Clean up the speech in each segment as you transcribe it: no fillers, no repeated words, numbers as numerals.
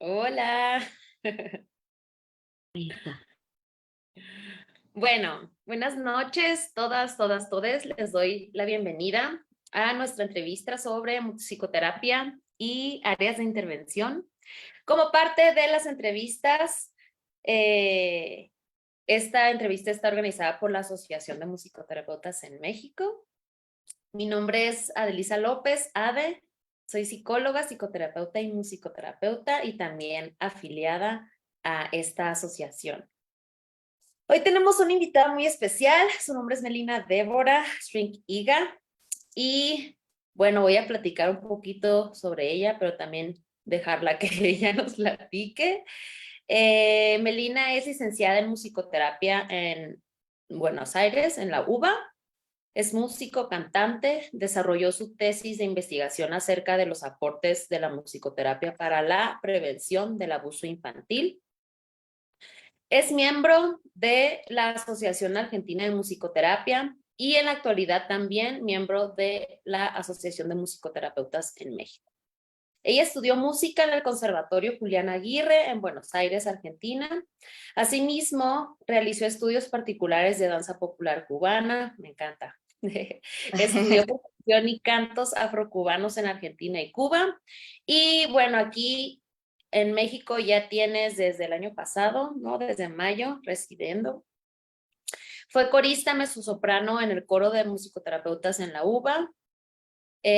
Hola. Ahí está. Bueno, buenas noches, todas, todes. Les doy la bienvenida a nuestra entrevista sobre psicoterapia y áreas de intervención. Como parte de las entrevistas, eh, esta entrevista está organizada por la Asociación de Musicoterapeutas en México. Mi nombre es Adelisa López, Ade. Soy psicóloga, psicoterapeuta y musicoterapeuta y también afiliada a esta asociación. Hoy tenemos una invitada muy especial, su nombre es Melina Débora Strink-Iga y bueno, voy a platicar un poquito sobre ella, pero también dejarla que ella nos platique. Melina es licenciada en musicoterapia en Buenos Aires, en la UBA. Es músico, cantante, desarrolló su tesis de investigación acerca de los aportes de la musicoterapia para la prevención del abuso infantil. Es miembro de la Asociación Argentina de Musicoterapia y en la actualidad también miembro de la Asociación de Musicoterapeutas en México. Ella estudió música en el Conservatorio Julián Aguirre en Buenos Aires, Argentina. Asimismo, realizó estudios particulares de danza popular cubana, me encanta. Estudió percusión y cantos afrocubanos en Argentina y Cuba. Y bueno, aquí en México ya tienes desde el año pasado, ¿no? Desde mayo, residiendo. Fue corista mezzosoprano en el coro de musicoterapeutas en la UBA.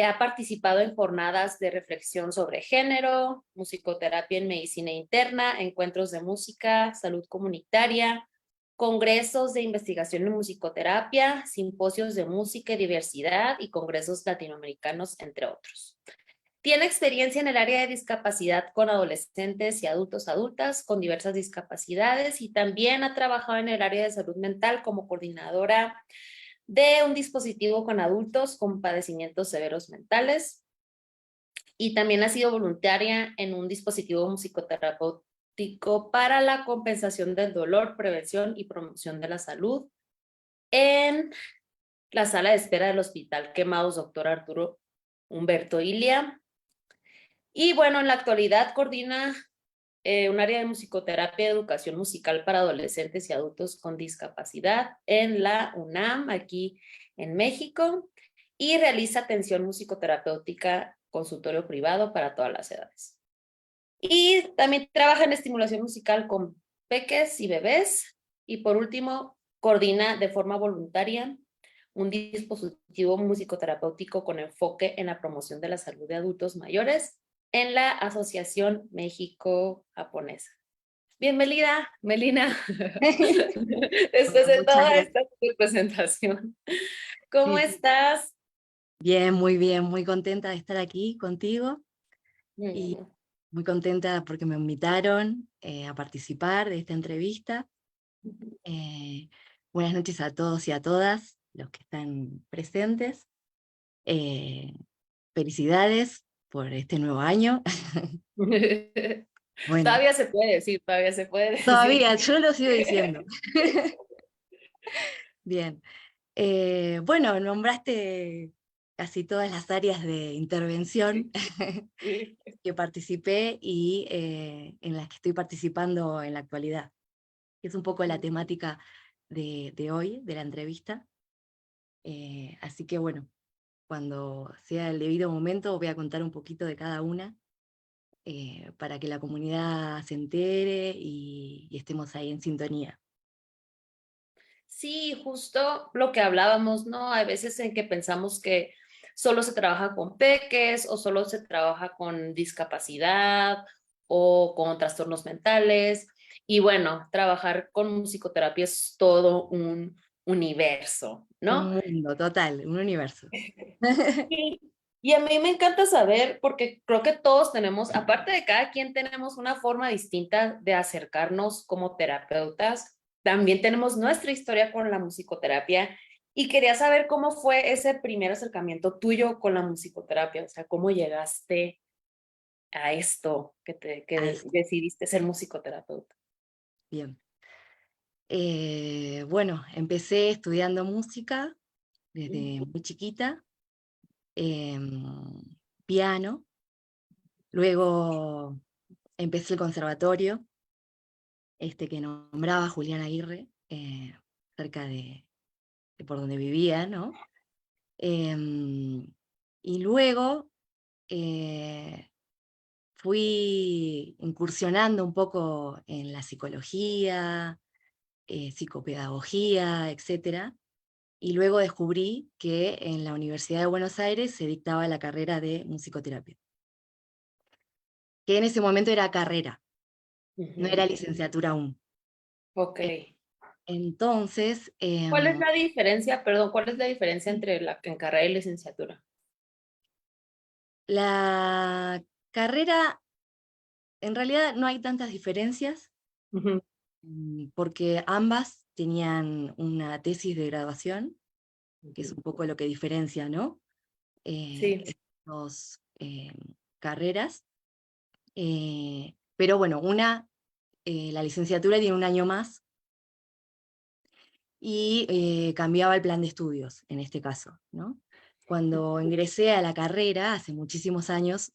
Ha participado en jornadas de reflexión sobre género, musicoterapia en medicina interna, encuentros de música, salud comunitaria, congresos de investigación en musicoterapia, simposios de música y diversidad y congresos latinoamericanos, entre otros. Tiene experiencia en el área de discapacidad con adolescentes y adultos adultas con diversas discapacidades y también ha trabajado en el área de salud mental como coordinadora de un dispositivo con adultos con padecimientos severos mentales y también ha sido voluntaria en un dispositivo musicoterapéutico para la compensación del dolor, prevención y promoción de la salud en la sala de espera del Hospital Quemados Doctor Arturo Humberto Ilia. Y bueno, en la actualidad coordina un área de musicoterapia y educación musical para adolescentes y adultos con discapacidad en la UNAM, aquí en México, y realiza atención musicoterapéutica, consultorio privado para todas las edades. Y también trabaja en estimulación musical con peques y bebés. Y por último, coordina de forma voluntaria un dispositivo musicoterapéutico con enfoque en la promoción de la salud de adultos mayores en la Asociación México-Japonesa. Bienvenida, Melina, después Bueno, de muchas toda gracias. esta presentación. ¿Cómo Sí, sí. estás? Bien, muy contenta de estar aquí contigo y Mm. muy contenta porque me invitaron a participar de esta entrevista. Eh, Buenas noches a todos y a todas los que están presentes. Eh, Felicidades por este nuevo año. Bueno, Todavía se puede decir, todavía se puede decir. todavía, yo lo sigo diciendo. Bien. Bueno, nombraste casi todas las áreas de intervención Sí. que participé y en las que estoy participando en la actualidad. Es un poco la temática de hoy, de la entrevista. Así que bueno, cuando sea el debido momento voy a contar un poquito de cada una para que la comunidad se entere y estemos ahí en sintonía. Sí, justo lo que hablábamos, ¿no? Hay veces en que pensamos que solo se trabaja con peques o solo se trabaja con discapacidad o con trastornos mentales. Y bueno, trabajar con musicoterapia es todo un universo, Un ¿no? mundo total, un universo. Sí. Y a mí me encanta saber, porque creo que todos tenemos, aparte de cada quien tenemos una forma distinta de acercarnos como terapeutas, también tenemos nuestra historia con la musicoterapia y quería saber cómo fue ese primer acercamiento tuyo con la musicoterapia, o sea, cómo llegaste a esto A que esto, decidiste ser musicoterapeuta. bien. Bueno, empecé estudiando música desde muy chiquita, em, piano, luego empecé el conservatorio, que nombraba Julián Aguirre, cerca de por donde vivía, ¿no? Y luego fui incursionando un poco en la psicología, psicopedagogía, etcétera, y luego descubrí que en la Universidad de Buenos Aires se dictaba la carrera de musicoterapia, que en ese momento era carrera, no era Ujú. licenciatura aún. Ok. Entonces, ¿Cuál es la diferencia, perdón, cuál es la diferencia entre la en carrera y licenciatura? la carrera, en realidad no hay tantas diferencias, Ujú. porque ambas tenían una tesis de graduación, que es Ujú. un poco lo que diferencia, ¿no? Sí. Estas dos carreras. Pero bueno, la licenciatura tiene un año más y cambiaba el plan de estudios, en este caso, ¿no? Cuando ingresé a la carrera, hace muchísimos años,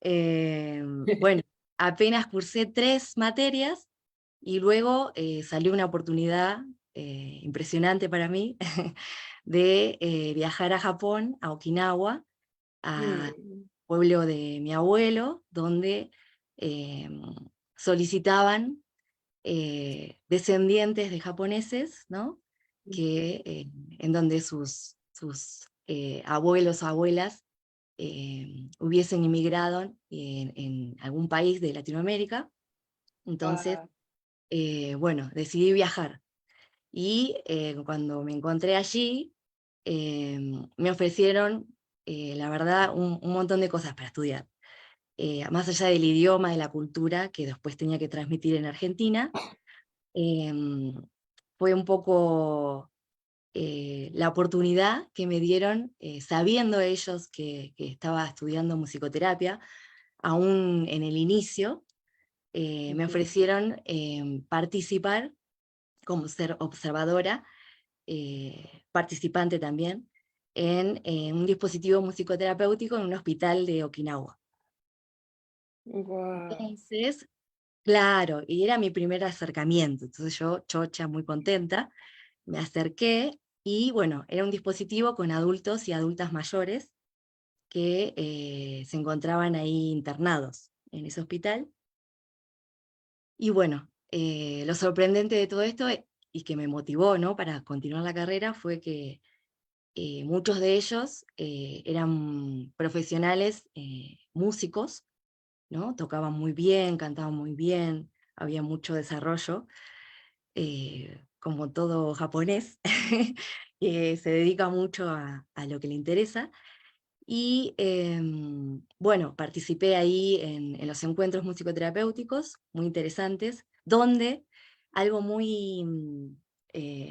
bueno, apenas cursé 3 materias y luego salió una oportunidad impresionante para mí de viajar a Japón, a Okinawa, al Mm. pueblo de mi abuelo, donde em, solicitaban descendientes de japoneses, ¿no? En donde sus abuelos o abuelas hubiesen inmigrado en algún país de Latinoamérica. Entonces, Guau. bueno, decidí viajar. Y cuando me encontré allí, me ofrecieron, la verdad, un montón de cosas para estudiar. Más allá del idioma, de la cultura que después tenía que transmitir en Argentina, em, fue un poco la oportunidad que me dieron, sabiendo ellos que estaba estudiando musicoterapia, aún en el inicio, me Ujú. ofrecieron participar como ser observadora, participante también, en un dispositivo musicoterapéutico en un hospital de Okinawa. Guau. Entonces, claro, y era mi primer acercamiento, entonces yo, chocha, muy contenta, me acerqué y bueno, era un dispositivo con adultos y adultas mayores que se encontraban ahí internados en ese hospital. Y bueno, lo sorprendente de todo esto y que me motivó, ¿no? Para continuar la carrera fue que muchos de ellos eran profesionales músicos, ¿no? Tocaban muy bien, cantaban muy bien, había mucho desarrollo, como todo japonés, que se dedica mucho a lo que le interesa. Y bueno, participé ahí en los encuentros musicoterapéuticos, muy interesantes, donde algo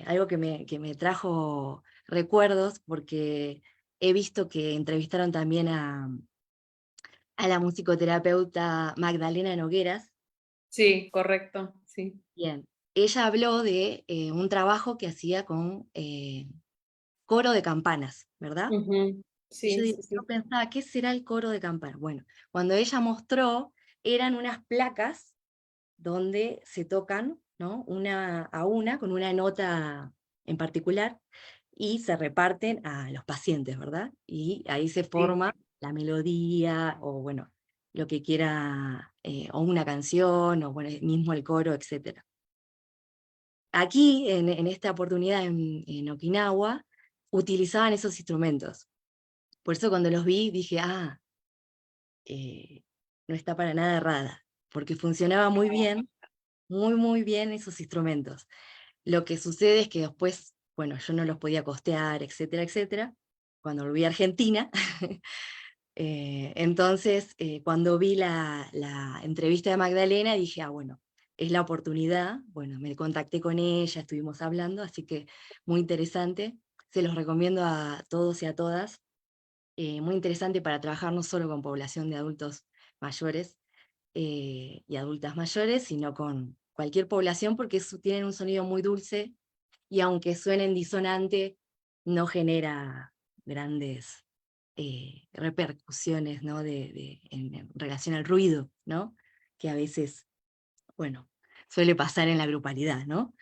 algo que me trajo recuerdos, porque he visto que entrevistaron también a la musicoterapeuta Magdalena Nogueras. Sí, correcto, sí. Bien, ella habló de un trabajo que hacía con coro de campanas, ¿verdad? Ujú. Y Sí, sí, yo sí. pensaba, ¿qué será el coro de campanas? Bueno, cuando ella mostró, eran unas placas donde se tocan, ¿no? Una a una, con una nota en particular, y se reparten a los pacientes, ¿verdad? Y ahí se Sí. forma la melodía, o bueno, lo que quiera, o una canción, o bueno, mismo el coro, etc. Aquí, en esta oportunidad en Okinawa, utilizaban esos instrumentos. Por eso cuando los vi dije, no está para nada errada, porque funcionaba muy bien, muy, muy bien esos instrumentos. Lo que sucede es que después, bueno, yo no los podía costear, etcétera, etcétera, cuando volví a Argentina. Entonces, cuando vi la entrevista de Magdalena, dije, bueno, es la oportunidad. Bueno, me contacté con ella, estuvimos hablando, así que muy interesante. Se los recomiendo a todos y a todas. Muy interesante para trabajar no solo con población de adultos mayores y adultas mayores, sino con cualquier población, porque tienen un sonido muy dulce y aunque suenen disonante, no genera grandes repercusiones, ¿no? En relación al ruido, ¿no? Que a veces, bueno, suele pasar en la grupalidad, ¿no?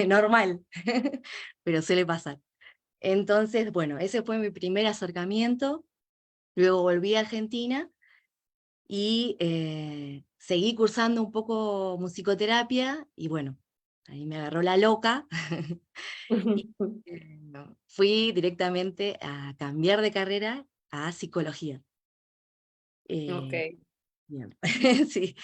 Normal, pero suele pasar. Entonces, bueno, ese fue mi primer acercamiento. Luego volví a Argentina y seguí cursando un poco musicoterapia y bueno, ahí me agarró la loca y no, fui directamente a cambiar de carrera a psicología. Ok, Eh, bien. Sí,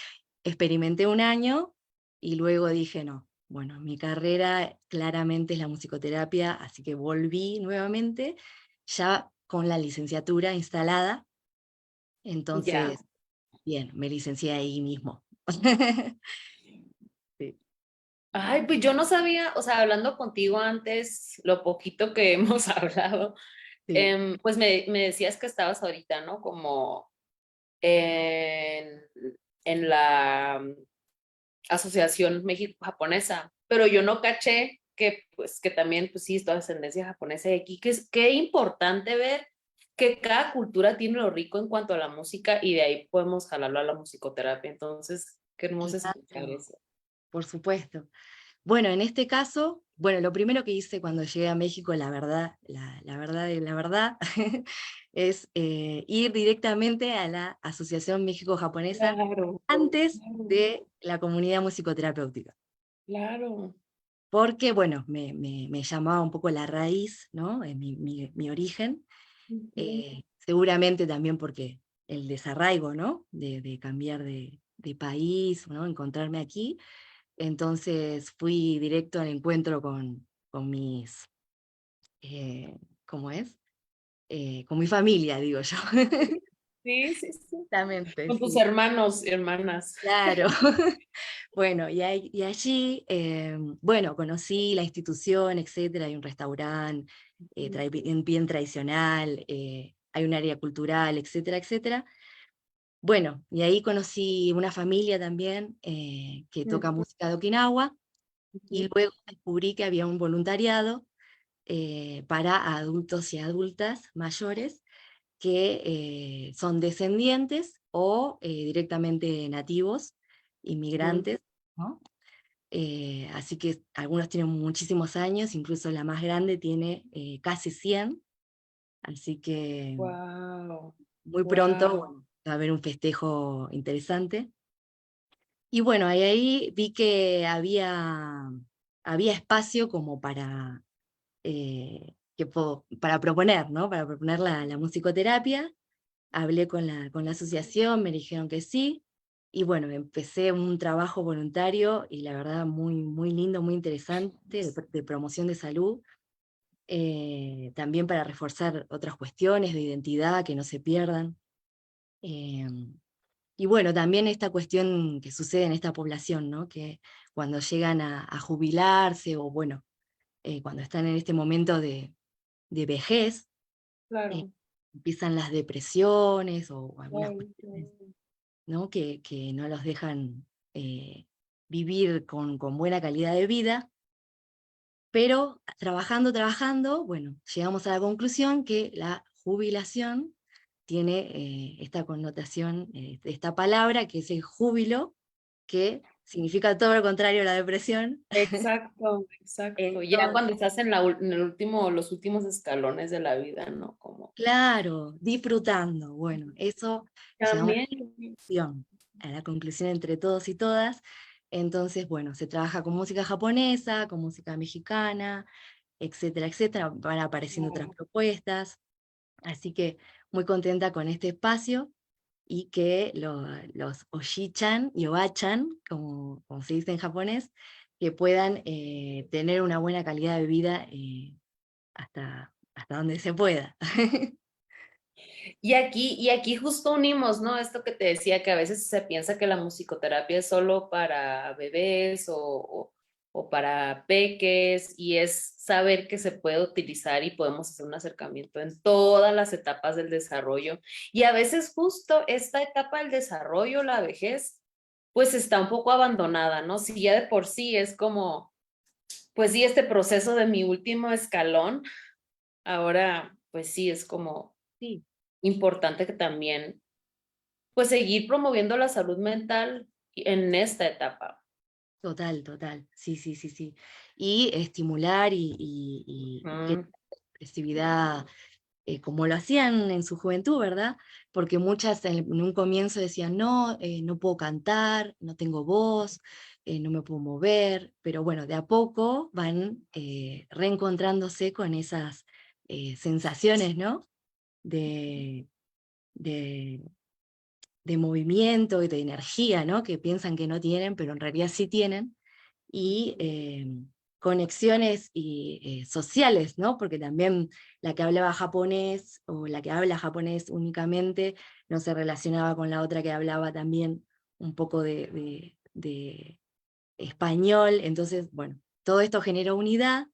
experimenté un año y luego dije, no, bueno, mi carrera claramente es la musicoterapia, así que volví nuevamente, ya con la licenciatura instalada, ya. entonces, bien, me licencié ahí mismo. Sí, Ay, pues yo no sabía, o sea, hablando contigo antes, lo poquito que hemos hablado, sí. pues me decías que estabas ahorita, ¿no? Como en, en la Asociación México-Japonesa, pero yo no caché que, pues, que también, pues sí, es toda ascendencia japonesa de aquí, que es qué importante ver que cada cultura tiene lo rico en cuanto a la música y de ahí podemos jalarlo a la musicoterapia. Entonces, qué hermoso escuchar Claro, eso. por supuesto. Bueno, en este caso, bueno, lo primero que hice cuando llegué a México, la verdad, la verdad de la verdad, es ir directamente a la Asociación México-Japonesa Claro, antes claro, de la comunidad musicoterapéutica. claro. Porque, bueno, me llamaba un poco la raíz, ¿no? Mi origen. Ujú. Seguramente también porque el desarraigo, ¿no? De cambiar de país, ¿no? Encontrarme aquí. Entonces fui directo al encuentro con mis, ¿cómo es? Con mi familia, digo yo. Sí, sí, sí. Exactamente, Con tus sí. hermanos y hermanas. Claro. Bueno, y allí, bueno, conocí la institución, etcétera. Hay un restaurante bien tradicional, hay un área cultural, etcétera, etcétera. Bueno, y ahí conocí una familia también que toca Ujú, música de Okinawa, y ujú, luego descubrí que había un voluntariado para adultos y adultas mayores que son descendientes o directamente nativos, ujú. inmigrantes, ¿no? Así que algunos tienen muchísimos años, incluso la más grande tiene casi 100, así que Wow, muy pronto, wow. bueno, va a haber un festejo interesante. Y bueno, ahí vi que había espacio como para, para proponer, ¿no? Para proponer la musicoterapia. Hablé con la asociación, me dijeron que sí, y bueno, empecé un trabajo voluntario y la verdad muy, muy lindo, muy interesante, de promoción de salud, también para reforzar otras cuestiones de identidad que no se pierdan. em, y bueno, también esta cuestión que sucede en esta población, ¿no? Que cuando llegan a jubilarse o bueno, cuando están en este momento de vejez, eh, Claro. empiezan las depresiones o algunas Ay, cuestiones, no. ¿no? Que no los dejan vivir con buena calidad de vida, pero trabajando, bueno, llegamos a la conclusión que la jubilación tiene esta connotación, esta palabra que es el júbilo, que significa todo lo contrario a la depresión. Exacto, exacto. Ya Entonces, cuando estás en el último, los últimos escalones de la vida, ¿no? Como claro, disfrutando, bueno, eso llegamos también. a la conclusión entre todos y todas. Entonces, bueno, se trabaja con música japonesa, con música mexicana, etcétera, etcétera. Van apareciendo otras Wow. propuestas. Así que muy contenta con este espacio y que los oshi-chan y oba-chan, como se dice en japonés, que puedan tener una buena calidad de vida hasta donde se pueda. Y aquí justo unimos, ¿no? Esto que te decía, que a veces se piensa que la musicoterapia es solo para bebés o para peques, y es saber que se puede utilizar y podemos hacer un acercamiento en todas las etapas del desarrollo. Y a veces justo esta etapa del desarrollo, la vejez, pues está un poco abandonada, ¿no? Si ya de por sí es como, pues sí, este proceso de mi último escalón, ahora pues sí es como Sí. importante que también, pues seguir promoviendo la salud mental en esta etapa. Total, total. Sí, sí, sí, sí. Y estimular y que Mm, la expresividad, como lo hacían en su juventud, ¿verdad? Porque muchas en un comienzo decían, no, no puedo cantar, no tengo voz, no me puedo mover, pero bueno, de a poco van reencontrándose con esas sensaciones, ¿no? De, de, de movimiento y de energía, ¿no? Que piensan que no tienen, pero en realidad sí tienen, y conexiones sociales, ¿no? Porque también la que hablaba japonés o la que habla japonés únicamente no se relacionaba con la otra que hablaba también un poco de español, entonces, bueno, todo esto genera unidad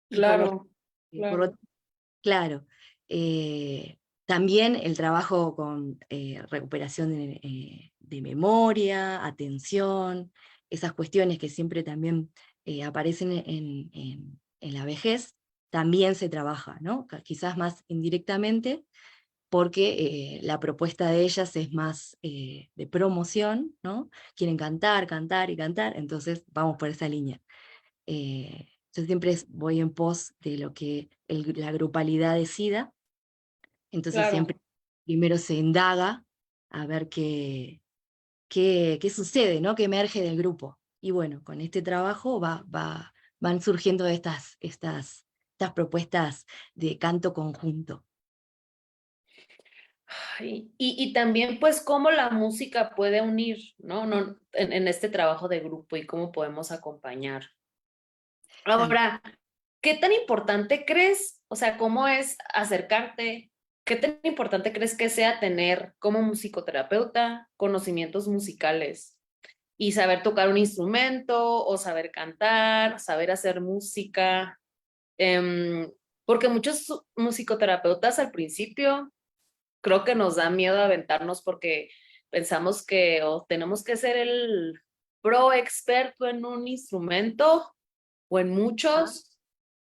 y claro, por claro. otro, claro, eh, también el trabajo con recuperación de memoria, atención, esas cuestiones que siempre también aparecen en la vejez, también se trabaja, ¿no? Quizás más indirectamente, porque la propuesta de ellas es más de promoción, ¿no? Quieren cantar, cantar y cantar, entonces vamos por esa línea. Yo siempre voy en pos de lo que la grupalidad decida, entonces siempre Claro. primero se indaga a ver qué sucede, ¿no? Qué emerge del grupo. Y bueno, con este trabajo van surgiendo estas propuestas de canto conjunto. Y también pues cómo la música puede unir, ¿no? No, en este trabajo de grupo y cómo podemos acompañar. Tam- Ahora, ¿qué tan importante crees? O sea, ¿cómo es acercarte? ¿Qué tan importante crees que sea tener como musicoterapeuta conocimientos musicales y saber tocar un instrumento o saber cantar, saber hacer música? Em, Porque muchos musicoterapeutas al principio creo que nos da miedo aventarnos porque pensamos que o tenemos que ser el pro experto en un instrumento o en Ah, muchos,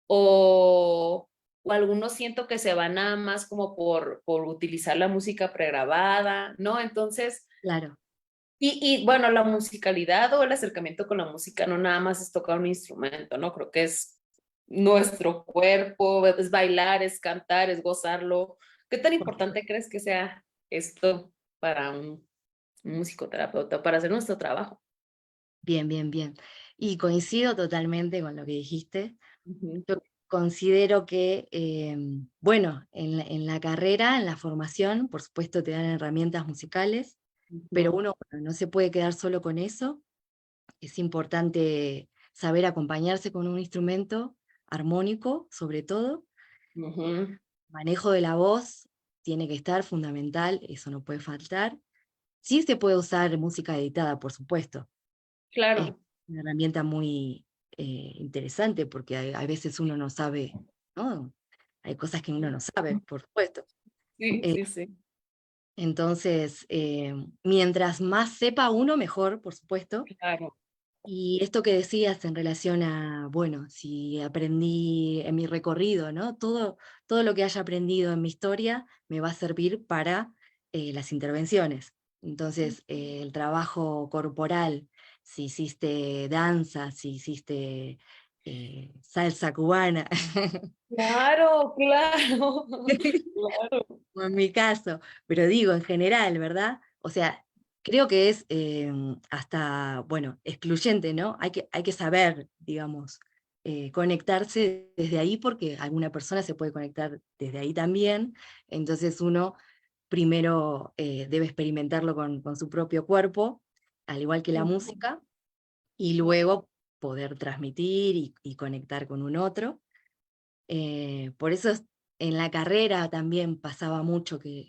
o algunos siento que se van nada más como por utilizar la música pregrabada, ¿no? Entonces, claro, y bueno, la musicalidad o el acercamiento con la música no nada más es tocar un instrumento, ¿no? Creo que es nuestro cuerpo, es bailar, es cantar, es gozarlo. ¿Qué tan por importante crees que sea esto para un musicoterapeuta, para hacer nuestro trabajo? bien, bien, bien. Y coincido totalmente con lo que dijiste. Ujú, Yo considero que, bueno, en la carrera, en la formación, por supuesto te dan herramientas musicales, pero ujú, uno, bueno, no se puede quedar solo con eso. Es importante saber acompañarse con un instrumento armónico, sobre todo. ujú. Manejo de la voz tiene que estar fundamental, eso no puede faltar. Sí se puede usar música editada, por supuesto. Es Claro, una herramienta muy interesante porque hay veces uno no sabe, ¿no? Hay cosas que uno no sabe, por supuesto. sí, Eh, sí, sí, entonces, mientras más sepa uno, mejor, por supuesto. claro. Y esto que decías en relación a, bueno, si aprendí en mi recorrido, ¿no? Todo lo que haya aprendido en mi historia me va a servir para las intervenciones. Entonces, el trabajo corporal, si hiciste danza, si hiciste salsa cubana, Claro, claro, claro. o en mi caso, pero digo en general, ¿verdad? O sea, creo que es hasta, bueno, excluyente, ¿no? Hay que saber, digamos, conectarse desde ahí porque alguna persona se puede conectar desde ahí también, entonces uno primero debe experimentarlo con su propio cuerpo, al igual que la Ujú. música, y luego poder transmitir y conectar con un otro. Por eso en la carrera también pasaba mucho que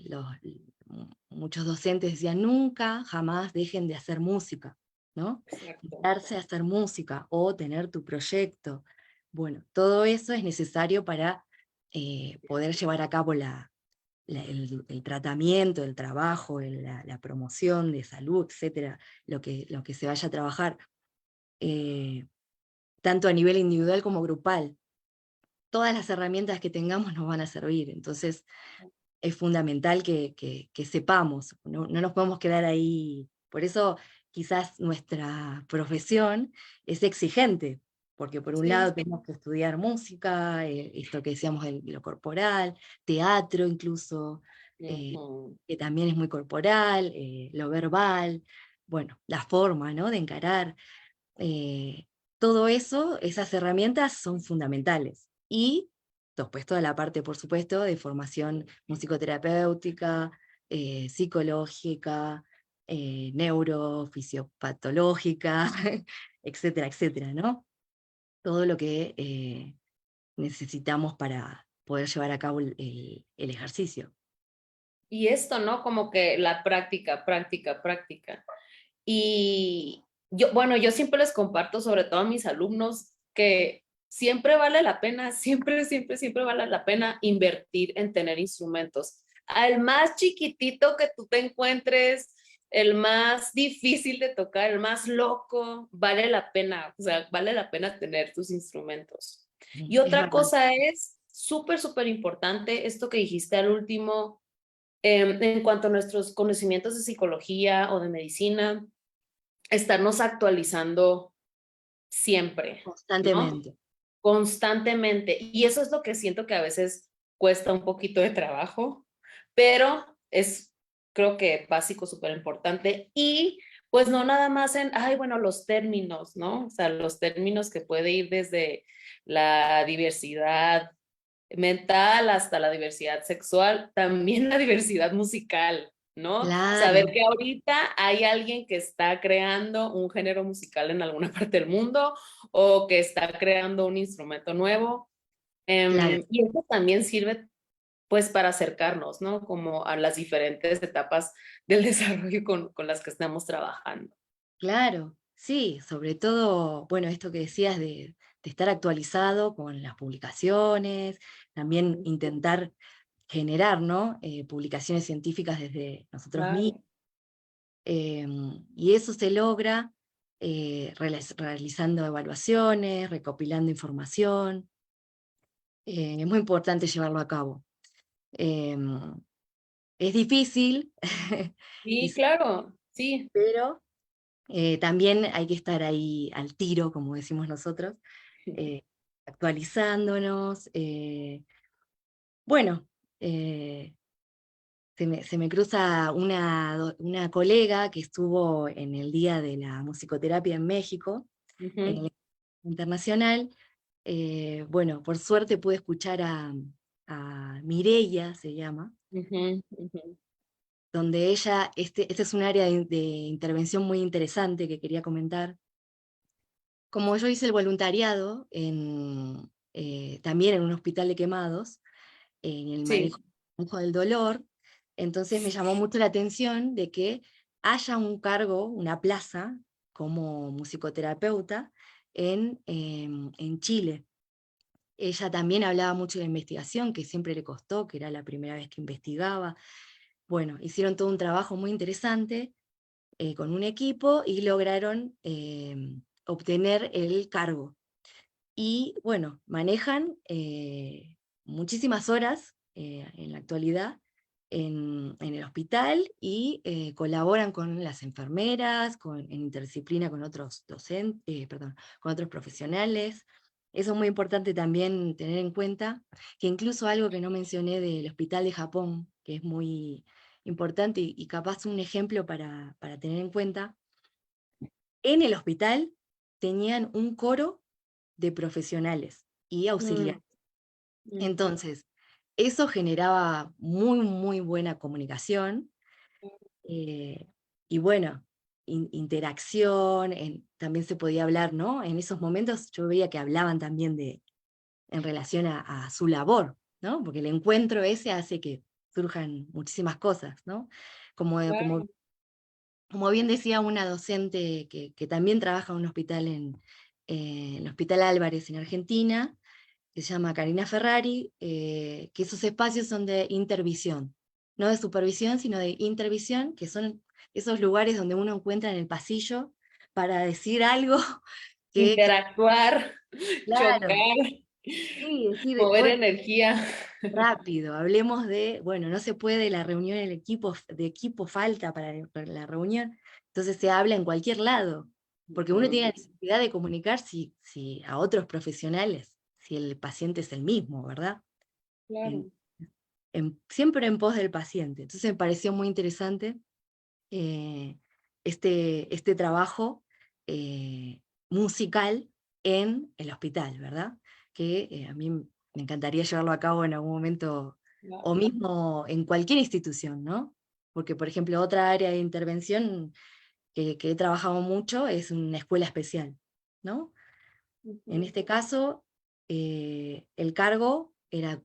muchos docentes decían, nunca, jamás dejen de hacer música, ¿no? Exacto. Darse a hacer música o tener tu proyecto. Bueno, todo eso es necesario para poder llevar a cabo el tratamiento, el trabajo, la promoción de salud, etcétera, lo que se vaya a trabajar, eh, tanto a nivel individual como grupal. Todas las herramientas que tengamos nos van a servir. Entonces, es fundamental que sepamos, no nos podemos quedar ahí. Por eso quizás nuestra profesión es exigente, porque por un Sí. lado tenemos que estudiar música, esto que decíamos de lo corporal, teatro incluso, Ujú. que también es muy corporal, lo verbal, bueno, la forma, ¿no?, de encarar. eh, Todo eso, esas herramientas son fundamentales. Y después toda la parte, por supuesto, de formación musicoterapéutica, psicológica, neurofisiopatológica, etcétera, etcétera, ¿no? Todo lo que necesitamos para poder llevar a cabo el ejercicio. Y esto, ¿no? Como que la práctica, práctica, práctica. Y yo, bueno, yo siempre les comparto, sobre todo a mis alumnos, que siempre vale la pena, siempre, siempre, siempre vale la pena invertir en tener instrumentos. Al más chiquitito que tú te encuentres, el más difícil de tocar, el más loco, vale la pena, o sea, vale la pena tener tus instrumentos. Y Es otra verdad. cosa es súper, súper importante, esto que dijiste al último, en cuanto a nuestros conocimientos de psicología o de medicina, estarnos actualizando siempre, ¿no? Constantemente. Constantemente. Y eso es lo que siento que a veces cuesta un poquito de trabajo, pero es, creo que básico, súper importante. Y pues no nada más en, ay, bueno, los términos, ¿no? O sea, los términos que puede ir desde la diversidad mental hasta la diversidad sexual, también la diversidad musical, ¿no? Saber Claro, que ahorita hay alguien que está creando un género musical en alguna parte del mundo o que está creando un instrumento nuevo. claro. Y eso también sirve pues para acercarnos, ¿no? Como a las diferentes etapas del desarrollo con las que estamos trabajando. Claro, sí, sobre todo, bueno, esto que decías de estar actualizado con las publicaciones, también intentar generar, ¿no?, publicaciones científicas desde nosotros mismos, Claro. y eso se logra realizando evaluaciones, recopilando información, es muy importante llevarlo a cabo. Em, es difícil, Sí, quizá, claro, sí. pero también hay que estar ahí al tiro, como decimos nosotros, eh, actualizándonos. Bueno, eh, se me cruza una colega que estuvo en el Día de la Musicoterapia en México, en Ujú, el internacional. Bueno, por suerte pude escuchar a Mireia, se llama, ujú, ujú, donde ella, este es un área de intervención muy interesante que quería comentar. Como yo hice el voluntariado también en un hospital de quemados, en el sí. manejo del dolor, entonces me llamó mucho la atención de que haya un cargo, una plaza, como musicoterapeuta en Chile. Ella también hablaba mucho de investigación, que siempre le costó, que era la primera vez que investigaba. Bueno, hicieron todo un trabajo muy interesante con un equipo y lograron obtener el cargo. Y bueno, manejan muchísimas horas en la actualidad en el hospital y colaboran con las enfermeras, en interdisciplina con otros docentes, perdón, con otros profesionales. Eso es muy importante también tener en cuenta, que incluso algo que no mencioné del Hospital de Japón, que es muy importante y capaz un ejemplo para tener en cuenta, en el hospital tenían un coro de profesionales y auxiliares. Mm, ujú. Entonces, eso generaba muy, muy buena comunicación, eh, y bueno, interacción, también se podía hablar, ¿no? En esos momentos yo veía que hablaban también en relación a su labor, ¿no? Porque el encuentro ese hace que surjan muchísimas cosas, ¿no? Como, como, Claro. como bien decía una docente que también trabaja en un hospital en el Hospital Álvarez en Argentina, que se llama Karina Ferrari, que esos espacios son de intervisión, no de supervisión, sino de intervisión, que son esos lugares donde uno encuentra en el pasillo para decir algo que Interactuar, claro, chocar, sí, decir, mover bueno, energía. rápido, hablemos de, bueno, no se puede la reunión de equipo falta para la reunión, entonces se habla en cualquier lado, porque uno tiene la necesidad de comunicar si a otros profesionales, si el paciente es el mismo, ¿verdad? En- Claro. siempre en pos del paciente. Entonces me pareció muy interesante eh, este trabajo musical en el hospital, ¿verdad? Que a mí me encantaría llevarlo a cabo en algún momento, o Claro. mismo en cualquier institución, ¿no? Porque, por ejemplo, otra área de intervención que he trabajado mucho es una escuela especial, ¿no? En Ujú. este caso, el cargo era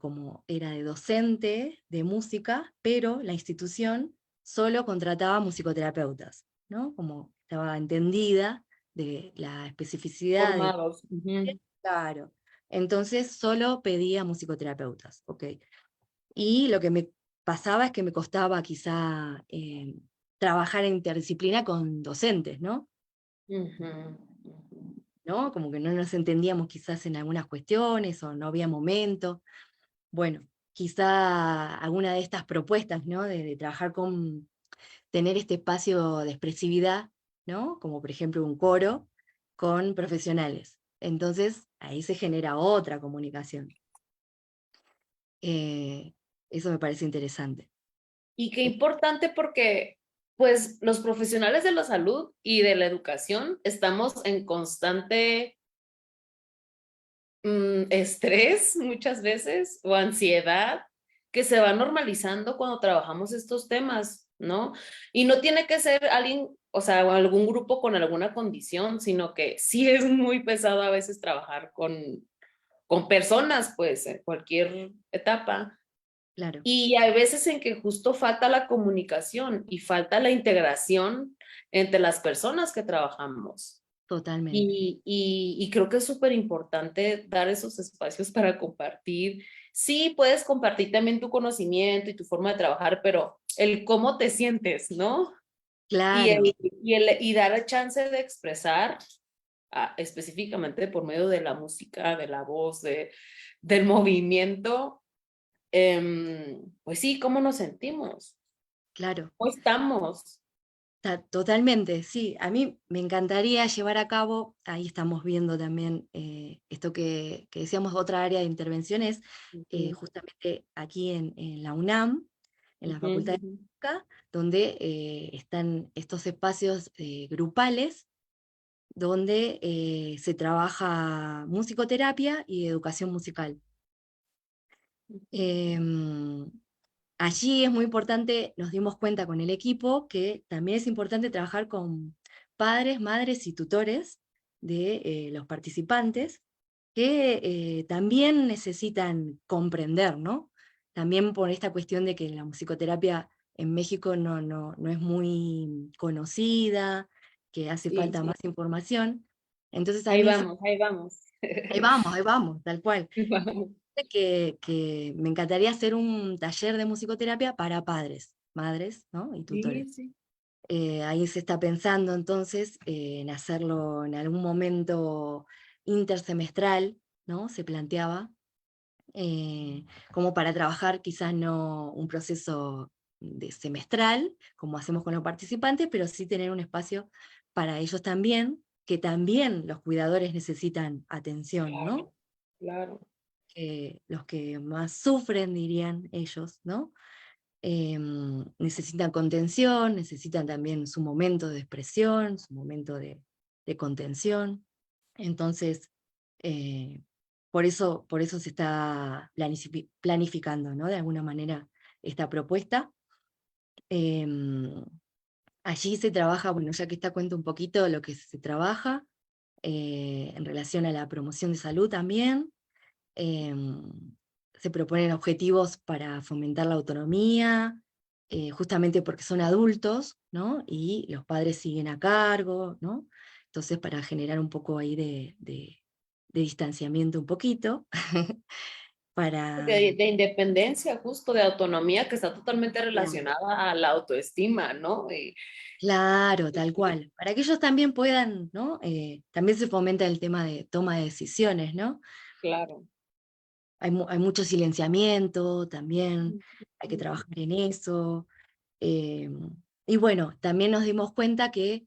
de docente de música, pero la institución solo contrataba musicoterapeutas, ¿no? Como estaba entendida de la especificidad de... Formados. Ujú. Claro. Entonces solo pedía musicoterapeutas, ¿ok? Y lo que me pasaba es que me costaba quizá trabajar en interdisciplina con docentes, ¿no? Ujú, ujú. ¿No? Como que no nos entendíamos quizás en algunas cuestiones o no había momento. Bueno, quizá alguna de estas propuestas, ¿no? De trabajar con, tener este espacio de expresividad, ¿no? Como por ejemplo un coro con profesionales. Entonces ahí se genera otra comunicación. Eh, eso me parece interesante. Y qué importante porque, pues, los profesionales de la salud y de la educación estamos en constante estrés muchas veces o ansiedad que se va normalizando cuando trabajamos estos temas, ¿no? Y no tiene que ser alguien, o sea, o algún grupo con alguna condición, sino que sí es muy pesado a veces trabajar con personas, pues, en cualquier etapa. Claro, Y hay veces en que justo falta la comunicación y falta la integración entre las personas que trabajamos. totalmente. Y creo que es súper importante dar esos espacios para compartir. Sí, puedes compartir también tu conocimiento y tu forma de trabajar, pero el cómo te sientes, ¿no? Y, Claro, y dar chance de expresar específicamente por medio de la música, de la voz, del movimiento, pues sí, cómo nos sentimos, claro. cómo estamos. Totalmente, sí. A mí me encantaría llevar a cabo, ahí estamos viendo también esto que decíamos, otra área de intervención es Ujú, justamente aquí en la UNAM, en la ujú, Facultad de ujú. Música, donde están estos espacios grupales donde se trabaja musicoterapia y educación musical. Em, Allí es muy importante, nos dimos cuenta con el equipo que también es importante trabajar con padres, madres y tutores de los participantes que también necesitan comprender, ¿no? También por esta cuestión de que la musicoterapia en México no es muy conocida, que hace Sí, falta más sí. información. Entonces a mí, Ahí vamos. ahí vamos, tal cual Vamos. que me encantaría hacer un taller de musicoterapia para padres, madres, ¿no? Y Sí, tutores. sí. Ahí se está pensando entonces en hacerlo en algún momento intersemestral, ¿no? Se planteaba, como para trabajar quizás no un proceso de semestral, como hacemos con los participantes, pero sí tener un espacio para ellos también, que también los cuidadores necesitan atención, ¿no? Claro, claro. Los que más sufren, dirían ellos, ¿no? Necesitan contención, necesitan también su momento de expresión, su momento de contención. Entonces, eh, por eso se está planificando, ¿no? De alguna manera esta propuesta. Em, Allí se trabaja, bueno, ya que está cuento un poquito lo que se trabaja en relación a la promoción de salud también. Em, Se proponen objetivos para fomentar la autonomía, justamente porque son adultos, ¿no? Y los padres siguen a cargo, ¿no? Entonces, para generar un poco ahí de distanciamiento un poquito, para... De independencia, justo de autonomía, que está totalmente Claro, relacionada a la autoestima, ¿no? claro, tal cual. Para que ellos también puedan, ¿no? También se fomenta el tema de toma de decisiones, ¿no? Claro. hay mucho silenciamiento también, hay que trabajar en eso. eh, y bueno, también nos dimos cuenta que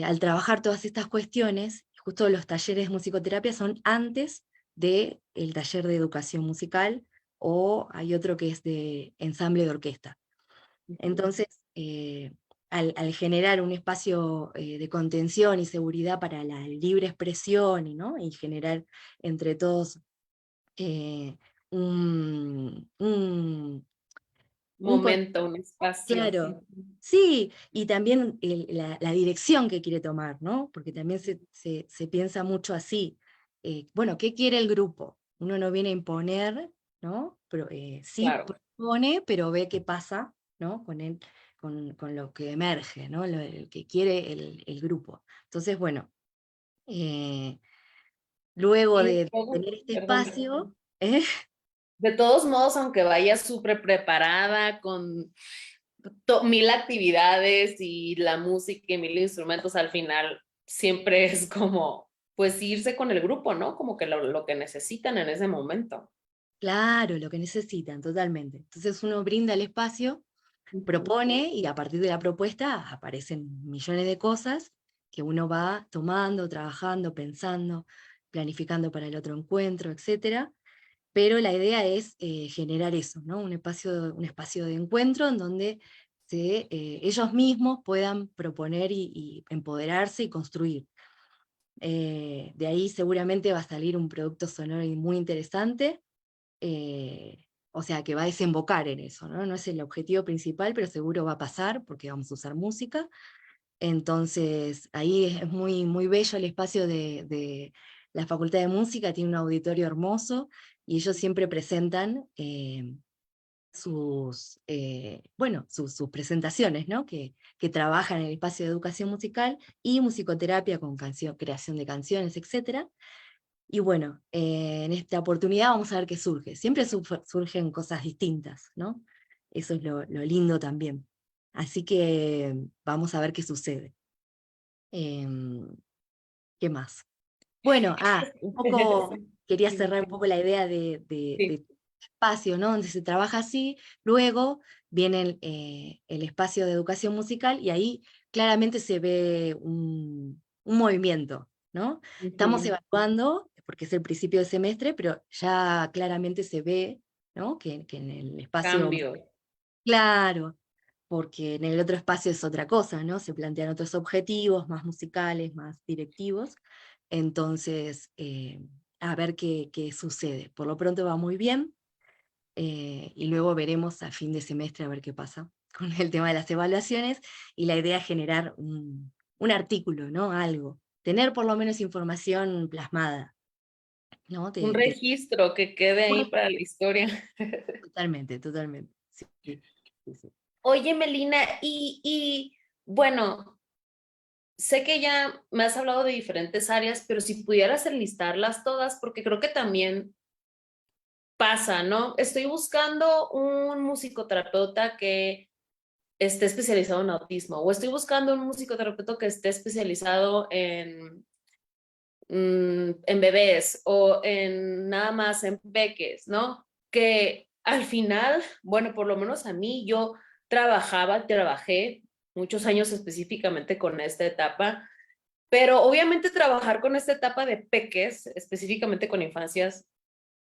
al trabajar todas estas cuestiones, justo los talleres de musicoterapia son antes del taller de educación musical, o hay otro que es de ensamble de orquesta. Entonces, al generar un espacio de contención y seguridad para la libre expresión, ¿no? Y generar entre todos eh, un, un, un Momento, un espacio. claro, sí, y también la dirección que quiere tomar, ¿no? Porque también se piensa mucho así. Bueno, ¿qué quiere el grupo? Uno no viene a imponer, ¿no? Pero sí Claro. propone, pero ve qué pasa, ¿no? Con lo que emerge, ¿no? El que quiere el grupo. Entonces, bueno, eh, luego Y de tener este perdón. espacio, ¿eh? De todos modos, aunque vaya súper preparada con mil actividades y la música y mil instrumentos, al final siempre es como, pues irse con el grupo, ¿no? Como que lo que necesitan en ese momento. Claro, lo que necesitan, totalmente. Entonces uno brinda el espacio, Ujú. propone, y a partir de la propuesta aparecen millones de cosas que uno va tomando, trabajando, pensando, planificando para el otro encuentro, etcétera. Pero la idea es generar eso, ¿no? Un espacio de encuentro en donde ellos mismos puedan proponer y empoderarse y construir. De ahí seguramente va a salir un producto sonoro muy interesante, o sea, que va a desembocar en eso, ¿no? No es el objetivo principal, pero seguro va a pasar porque vamos a usar música. Entonces, ahí es muy, muy bello el espacio de la Facultad de Música, tiene un auditorio hermoso, y ellos siempre presentan bueno, sus presentaciones, ¿no? Que trabajan en el espacio de educación musical y musicoterapia con creación de canciones, etc. Y bueno, en esta oportunidad vamos a ver qué surge. Siempre surgen cosas distintas, ¿no? Eso es lo lindo también. Así que vamos a ver qué sucede. Em, ¿Qué más? Bueno, un poco quería cerrar un poco la idea Sí. de espacio, ¿no? Donde se trabaja así, luego viene el espacio de educación musical, y ahí claramente se ve un movimiento, ¿no? Estamos Ujú. evaluando, porque es el principio de semestre, pero ya claramente se ve, ¿no? Que en el espacio, Cambio. claro, porque en el otro espacio es otra cosa, ¿no? Se plantean otros objetivos más musicales, más directivos. Entonces, a ver qué sucede. Por lo pronto va muy bien, y luego veremos a fin de semestre a ver qué pasa con el tema de las evaluaciones, y la idea es generar un artículo, ¿no? Algo. Tener por lo menos información plasmada, ¿no? Un registro que quede ahí para la historia. Totalmente, totalmente. Sí, sí, sí, sí. Oye, Melina, y bueno, sé que ya me has hablado de diferentes áreas, pero si pudieras enlistarlas todas, porque creo que también pasa, ¿no? Estoy buscando un musicoterapeuta que esté especializado en autismo, o estoy buscando un musicoterapeuta que esté especializado en bebés o en nada más en peques, ¿no? Que al final, bueno, por lo menos a mí, yo trabajé muchos años específicamente con esta etapa, pero obviamente trabajar con esta etapa de peques, específicamente con infancias,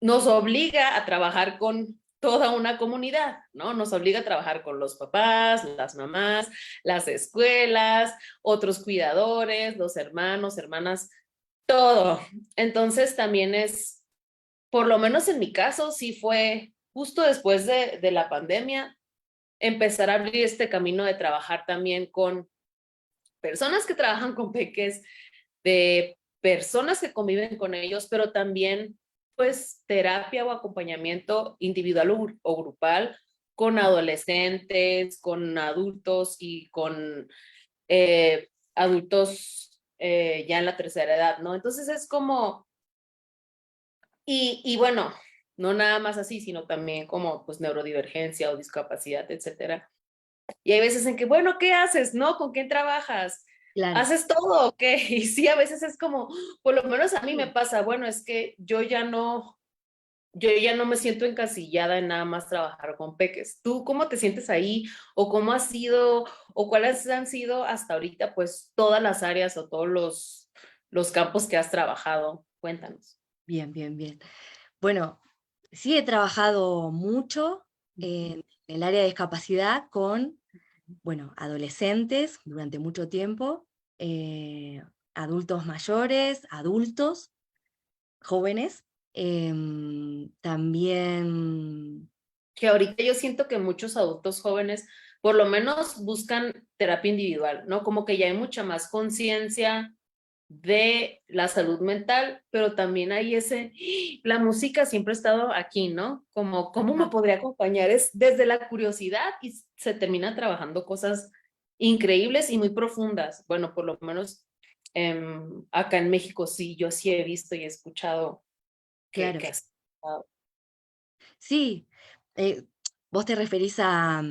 nos obliga a trabajar con toda una comunidad, ¿no? Nos obliga a trabajar con los papás, las mamás, las escuelas, otros cuidadores, los hermanos, hermanas, todo. Entonces también es, por lo menos en mi caso, sí fue justo después de la pandemia, empezar a abrir este camino de trabajar también con personas que trabajan con peques, de personas que conviven con ellos, pero también pues terapia o acompañamiento individual o grupal con adolescentes, con adultos y con adultos ya en la tercera edad, ¿no? Entonces es como, y bueno, no nada más así, sino también como pues neurodivergencia o discapacidad, etcétera. Y hay veces en que, bueno, ¿qué haces? ¿No? ¿Con quién trabajas? Claro. ¿Haces todo o qué? Y sí, a veces es como, por lo menos a mí me Sí. pasa, bueno, es que yo ya no, yo ya no me siento encasillada en nada más trabajar con peques. ¿Tú cómo te sientes ahí? ¿O cómo has sido, o cuáles han sido hasta ahorita, pues, todas las áreas o todos los campos que has trabajado? Cuéntanos. Bien, bien, bien. Bueno, sí he trabajado mucho en el área de discapacidad con, bueno, adolescentes durante mucho tiempo, eh, adultos mayores, adultos, jóvenes, también, Que ahorita yo siento que muchos adultos jóvenes por lo menos buscan terapia individual, ¿no? Como que ya hay mucha más conciencia de la salud mental, pero también hay la música siempre ha estado aquí, ¿no? Como, ¿cómo me podría acompañar? Es desde la curiosidad y se termina trabajando cosas increíbles y muy profundas. Bueno, por lo menos acá en México sí, yo sí he visto y he escuchado claro, que has estado. sí, eh, vos te referís a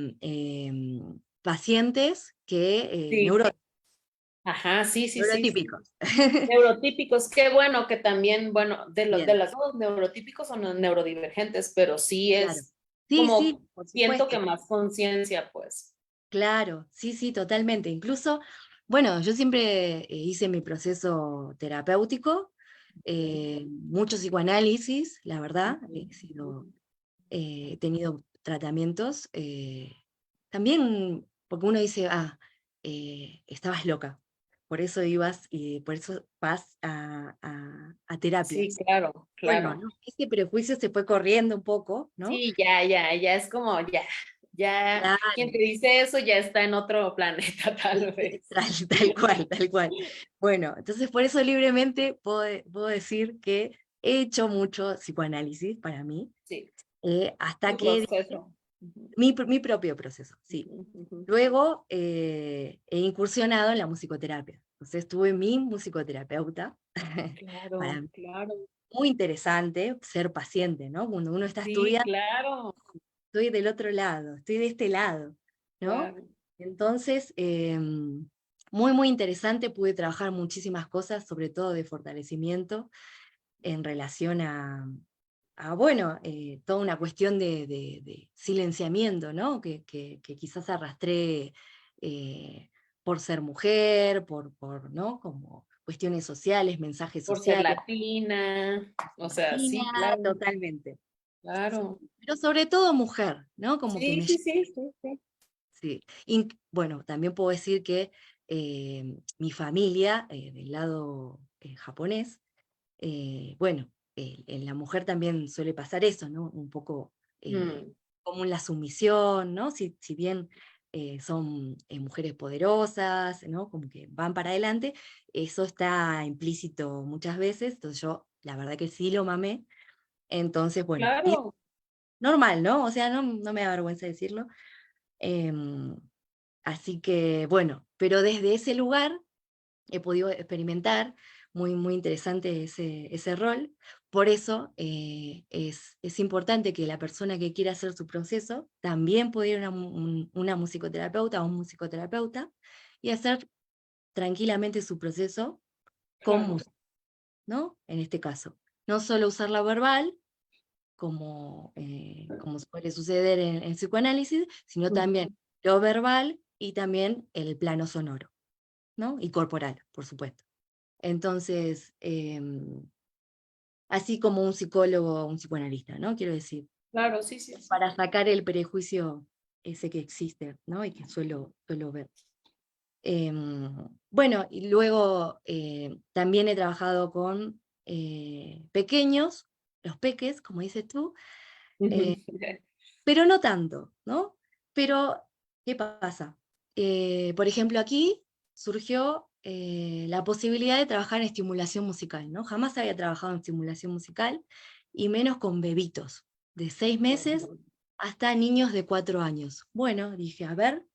pacientes que, Sí, ajá, sí, sí, sí, sí. neurotípicos. Neurotípicos, qué bueno que también, bueno, de Bien, las dos, neurotípicos o neurodivergentes, pero sí claro. es Sí, sí, como, por siento que supuesto. más conciencia, pues. Claro, sí, sí, totalmente. Incluso, bueno, yo siempre hice mi proceso terapéutico, mucho psicoanálisis, la verdad, he tenido tratamientos, también porque uno dice, estabas loca, por eso ibas y por eso vas a terapia. Sí, claro, Bueno, claro. ¿no? Ese prejuicio se fue corriendo un poco, ¿no? Sí, ya es como, ya, quien te dice eso ya está en otro planeta, tal vez. Tal cual, tal cual. Bueno, entonces por eso libremente puedo decir que he hecho mucho psicoanálisis para mí, Sí, hasta tu que proceso. Ujú, mi propio proceso, sí. ujú, ujú. Luego he incursionado en la musicoterapia. Entonces tuve mi musicoterapeuta, para Claro, mí claro. muy interesante ser paciente, ¿no? Cuando uno está Sí, estudiando, claro, estoy del otro lado, estoy de este lado, ¿no? claro. Entonces, muy, muy interesante, pude trabajar muchísimas cosas, sobre todo de fortalecimiento, en relación bueno, toda una cuestión de silenciamiento, ¿no? Que quizás arrastré por ser mujer, ¿no? Como cuestiones sociales, mensajes Por ser sociales. latina, o sea, Latina, sí, claro, totalmente. Sí, claro. pero sobre todo mujer, ¿no? Como que Sí, me... sí, sí, sí, sí. Sí. Bueno, también puedo decir que mi familia, del lado japonés, bueno, en la mujer también suele pasar eso, ¿no? Un poco Mm, como en la sumisión, ¿no? Si bien son mujeres poderosas, ¿no? Como que van para adelante, eso está implícito muchas veces, entonces yo la verdad que sí lo mamé, entonces bueno, y claro, normal, ¿no? O sea, no me da vergüenza decirlo. em, Así que bueno, pero desde ese lugar he podido experimentar, muy, muy interesante ese rol. Por eso es importante que la persona que quiera hacer su proceso también pueda ir a una musicoterapeuta o un musicoterapeuta y hacer tranquilamente su proceso con claro, música, ¿no? En este caso. No solo usar la verbal, como suele suceder en psicoanálisis, sino también ujú, lo verbal y también el plano sonoro, ¿no? Y corporal, por supuesto. Entonces, así como un psicólogo o un psicoanalista, ¿no? Quiero decir, claro, sí, sí, sí. para sacar el prejuicio ese que existe, ¿no? Y que suelo ver. Bueno, y luego también he trabajado con pequeños, los peques, como dices tú, Ujú. eh, pero no tanto, ¿no? Pero, ¿qué pasa? Por ejemplo, aquí surgió la posibilidad de trabajar en estimulación musical, ¿no? Jamás había trabajado en estimulación musical, y menos con bebitos, de 6 meses Ujú. hasta niños de 4 años. Bueno, dije, a ver,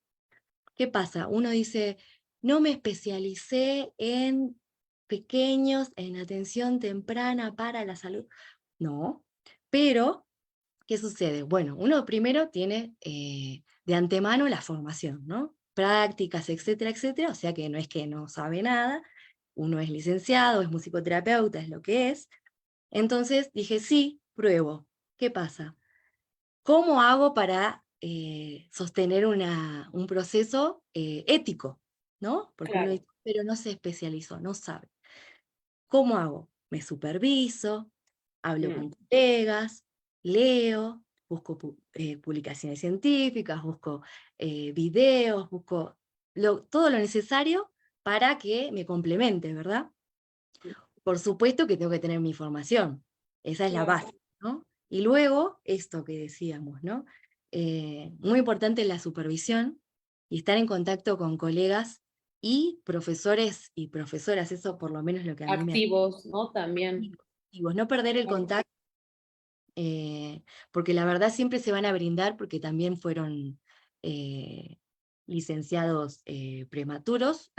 ¿qué pasa? Uno dice, no me especialicé en pequeños, en atención temprana para la salud. No, pero ¿qué sucede? Bueno, uno primero tiene de antemano la formación, ¿no? Prácticas, etcétera, etcétera, o sea que no es que no sabe nada, uno es licenciado, es musicoterapeuta, es lo que es. Entonces dije, sí, pruebo. ¿Qué pasa? ¿Cómo hago para sostener un proceso ético? ¿No? Porque uno Claro. dice, pero no se especializó, no sabe. ¿Cómo hago? Me superviso, hablo Mm, con colegas, leo, busco publicaciones científicas, busco videos, busco todo lo necesario para que me complemente, ¿verdad? Por supuesto que tengo que tener mi formación, esa es la claro. base, ¿no? Y luego, esto que decíamos, ¿no? Muy importante la supervisión y estar en contacto con colegas y profesores y profesoras, eso por lo menos lo que a mí me Activos, ¿no? También. activos, no perder el Claro. contacto, porque la verdad siempre se van a brindar porque también fueron eh, licenciados prematuros.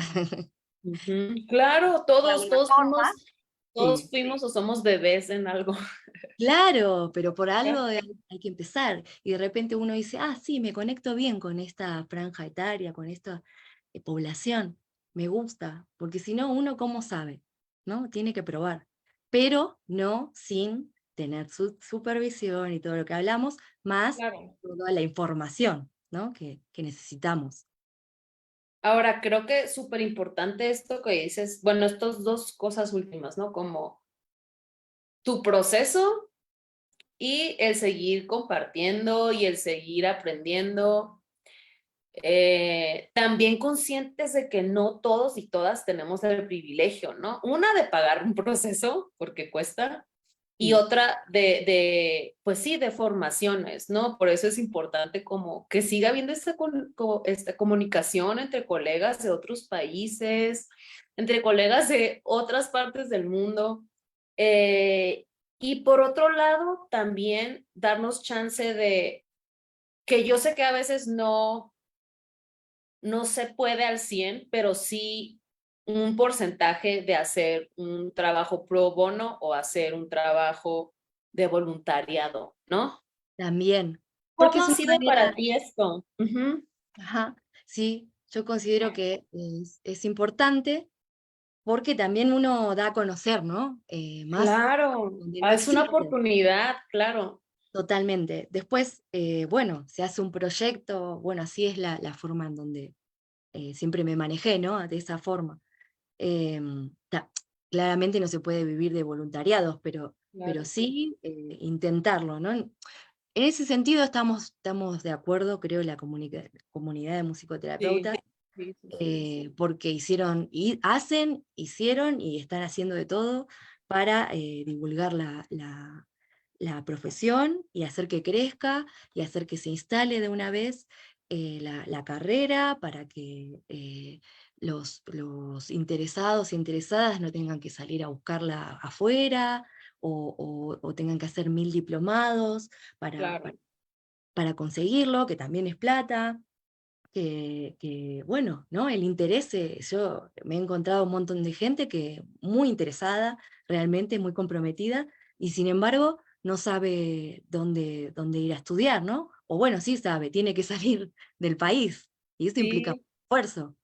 Ujú. Claro, De alguna forma. todos Sí. fuimos o somos bebés en algo. Claro, pero por algo Claro. hay que empezar. Y de repente uno dice, ah, sí, me conecto bien con esta franja etaria, con esta población, me gusta, porque si no, uno cómo sabe, ¿no? Tiene que probar, pero no sin tener su supervisión y todo lo que hablamos, más Claro. toda la información, ¿no? Que necesitamos. Ahora, creo que es súper importante esto que dices, bueno, estas dos cosas últimas, ¿no? Como tu proceso y el seguir compartiendo y el seguir aprendiendo. También conscientes de que no todos y todas tenemos el privilegio, ¿no? Una de pagar un proceso, porque cuesta, y Sí, otra pues sí, de formaciones, ¿no? Por eso es importante como que siga habiendo esta comunicación entre colegas de otros países, entre colegas de otras partes del mundo. eh, y por otro lado, también darnos chance de que yo sé que a veces no se puede al 100, pero sí un porcentaje de hacer un trabajo pro bono o hacer un trabajo de voluntariado, ¿no? también, porque ¿Cómo es ha una sido para manera, ti esto? Ujú. ajá, sí, yo considero que es importante. Porque también uno da a conocer, ¿no? Más Claro, donde no es una existe, oportunidad, claro. totalmente. Después, bueno, se hace un proyecto, bueno, así es la forma en donde siempre me manejé, ¿no? De esa forma. Claramente no se puede vivir de voluntariados, pero Claro. sí intentarlo, ¿no? En ese sentido estamos de acuerdo, creo, la comunidad de Sí, musicoterapeutas sí, sí, sí. porque hicieron y están haciendo de todo para divulgar la profesión y hacer que crezca y hacer que se instale de una vez la carrera para que los interesados e interesadas no tengan que salir a buscarla afuera o tengan que hacer 1000 diplomados para, Claro. para, para conseguirlo, que también es plata bueno, ¿no? El interés, yo me he encontrado un montón de gente que muy interesada, realmente muy comprometida, y sin embargo no sabe dónde ir a estudiar, ¿no? O bueno, sí sabe, tiene que salir del país, y eso implica Sí, esfuerzo.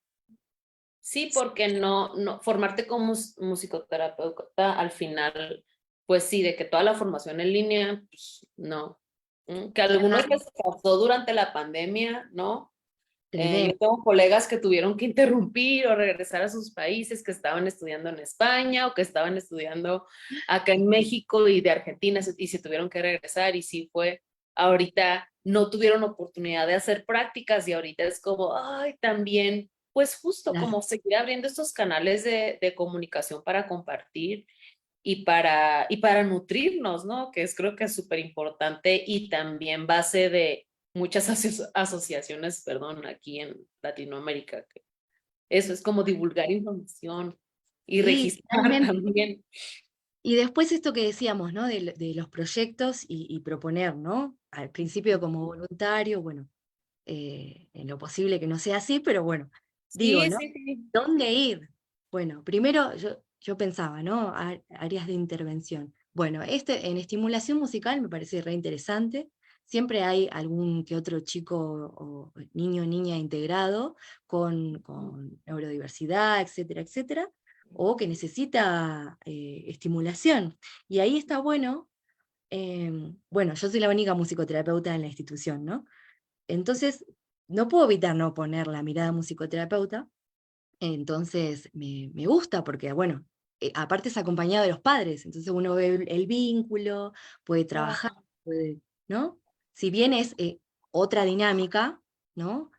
sí, porque no, formarte como musicoterapeuta al final, pues sí, de que toda la formación en línea, pues no. Que algunos Claro, les pasó durante la pandemia, ¿no? Yo tremendo. tengo colegas que tuvieron que interrumpir o regresar a sus países, que estaban estudiando en España o que estaban estudiando acá en México y de Argentina y se tuvieron que regresar y sí fue, ahorita no tuvieron oportunidad de hacer prácticas y ahorita es como, ay, también, pues justo Claro. como seguir abriendo estos canales de comunicación para compartir y para nutrirnos, ¿no? Que es creo que es súper importante y también base de muchas asociaciones, perdón, aquí en Latinoamérica. Que eso es como divulgar información y Sí, registrar totalmente. también. Y después esto que decíamos, ¿no? De los proyectos y proponer, ¿no? Al principio como voluntario, bueno, en lo posible que no sea así, pero bueno, digo, Sí, ¿no? sí, sí. ¿Dónde ir? Bueno, primero yo pensaba, ¿no? Áreas de intervención. Bueno, en estimulación musical me parece re interesante. Siempre hay algún que otro chico o niño o niña integrado con neurodiversidad, etcétera, etcétera, o que necesita estimulación. Y ahí está bueno Bueno, yo soy la única musicoterapeuta en la institución, ¿no? Entonces, no puedo evitar no poner la mirada musicoterapeuta. Entonces, me gusta porque, bueno, aparte es acompañado de los padres, entonces uno ve el vínculo, puede trabajar, Claro. puede, ¿no? Si bien es otra dinámica, ¿no?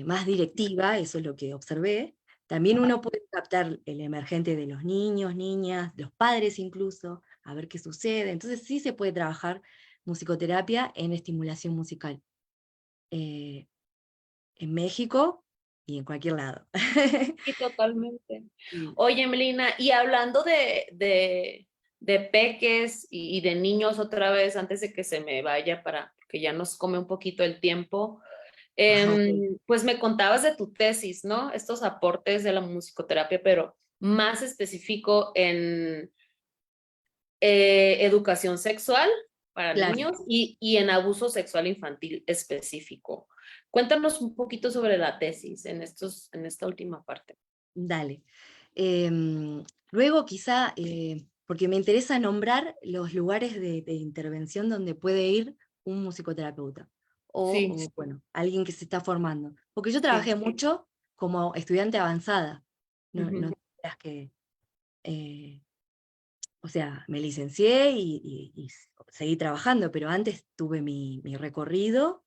Más directiva, eso es lo que observé, también uno puede captar el emergente de los niños, niñas, los padres incluso, a ver qué sucede. Entonces sí se puede trabajar musicoterapia en estimulación musical. eh, en México y en cualquier lado. Sí, totalmente. Sí. Oye, Melina, y hablando de peques y de niños otra vez, antes de que se me vaya para que ya nos come un poquito el tiempo, Ah, ok. pues me contabas de tu tesis, ¿no? Estos aportes de la musicoterapia, pero más específico en educación sexual para Claro, niños y en abuso sexual infantil específico. Cuéntanos un poquito sobre la tesis en esta última parte. dale. Luego quizá, porque me interesa nombrar los lugares de intervención donde puede ir un musicoterapeuta Sí, o, bueno, alguien que se está formando. Porque yo sí. trabajé mucho como estudiante avanzada. No, Ujú. no creas que, o sea, me licencié y seguí trabajando, pero antes tuve mi recorrido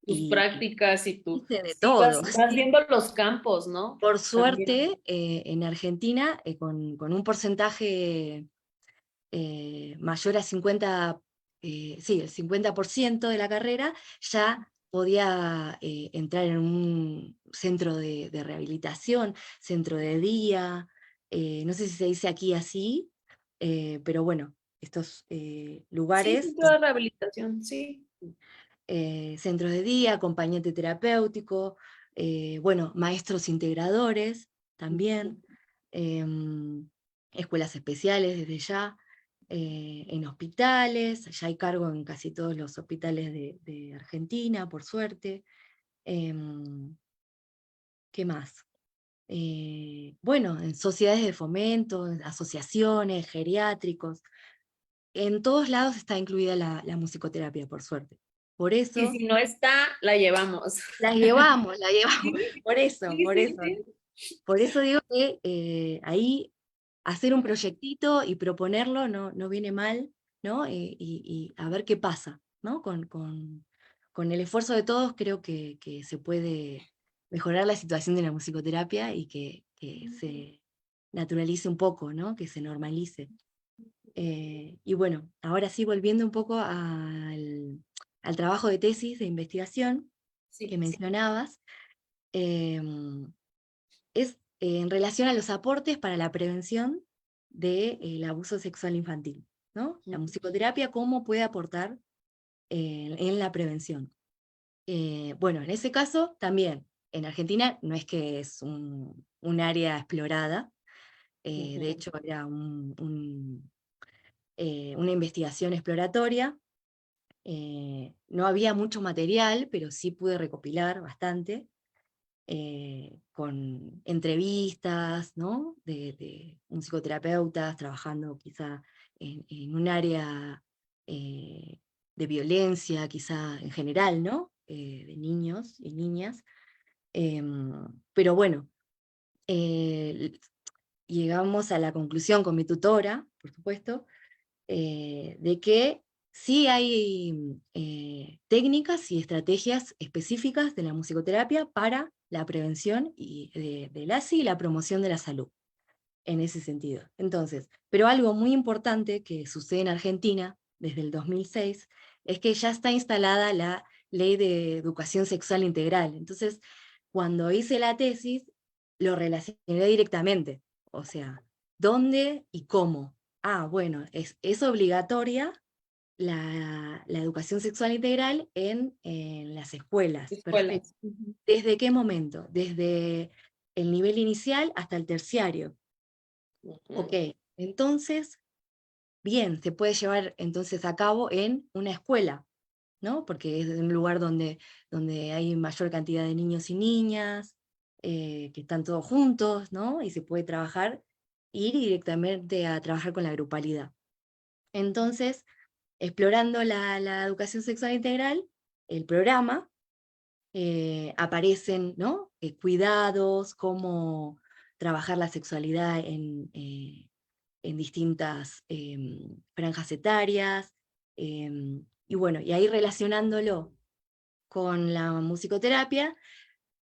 Tus y prácticas y tú, hice de sí, todo. vas viendo los campos, ¿no? Por También. suerte, en Argentina, con un porcentaje mayor a 50, sí, el 50% de la carrera, ya podía entrar en un centro de rehabilitación, centro de día, no sé si se dice aquí así, pero bueno, estos Sí, lugares, centro de rehabilitación, sí. centros de día, acompañante terapéutico, bueno, maestros integradores también, em, escuelas especiales desde ya, en hospitales, ya hay cargo en casi todos los hospitales de Argentina, por suerte. Em, ¿Qué más? Bueno, en sociedades de fomento, en asociaciones, geriátricos, en todos lados está incluida la musicoterapia, por suerte. Por Y eso si no está, la llevamos. la llevamos, Sí, por eso, sí, por sí, eso. sí. Por eso digo que ahí hacer un proyectito y proponerlo no viene mal, ¿no? Y a ver qué pasa, ¿no? Con el esfuerzo de todos creo que se puede mejorar la situación de la musicoterapia y que se naturalice un poco, ¿no? Que se normalice. Y bueno, ahora sí, volviendo un poco al trabajo de tesis, de investigación que Sí, mencionabas, em, es en relación a los aportes para la prevención del abuso sexual infantil, ¿no? La musicoterapia, ¿cómo puede aportar en la prevención? Bueno, en ese caso también, en Argentina no es que es un área explorada, de ujú. hecho era una investigación exploratoria. No había mucho material, pero sí pude recopilar bastante, con entrevistas, ¿no? De musicoterapeutas trabajando quizá en un área eh, de violencia, quizá en general, ¿no? De niños y niñas. Pero bueno, eh, llegamos a la conclusión con mi tutora, por supuesto, de que sí hay técnicas y estrategias específicas de la musicoterapia para la prevención del ASI y la promoción de la salud, en ese sentido. Entonces, pero algo muy importante que sucede en Argentina desde el 2006 es que ya está instalada la Ley de Educación Sexual Integral. Entonces, cuando hice la tesis, lo relacioné directamente. O sea, ¿dónde y cómo? Ah, bueno, es obligatoria la educación sexual integral en las escuelas. Perfecto. Escuelas. Ujú. ¿Desde qué momento? Desde el nivel inicial hasta el terciario. Ok, Ujú. entonces, bien, se puede llevar entonces a cabo en una escuela, ¿no? Porque es un lugar donde hay mayor cantidad de niños y niñas, que están todos juntos, ¿no? Y se puede trabajar, ir directamente a trabajar con la grupalidad. Entonces, explorando la educación sexual integral, el programa, aparecen, ¿no? Cuidados, cómo trabajar la sexualidad en distintas franjas etarias, y bueno, y ahí relacionándolo con la musicoterapia,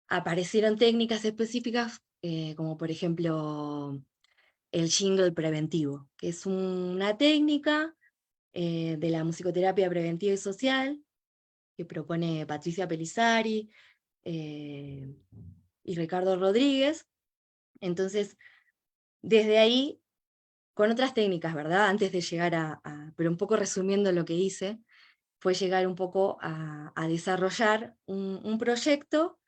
aparecieron técnicas específicas, como por ejemplo el jingle preventivo, que es una técnica de la musicoterapia preventiva y social que propone Patricia Pelizari eh, y Ricardo Rodríguez. Entonces, desde ahí, con otras técnicas, ¿verdad? Antes de llegar pero un poco resumiendo lo que hice, fue llegar un poco a desarrollar un proyecto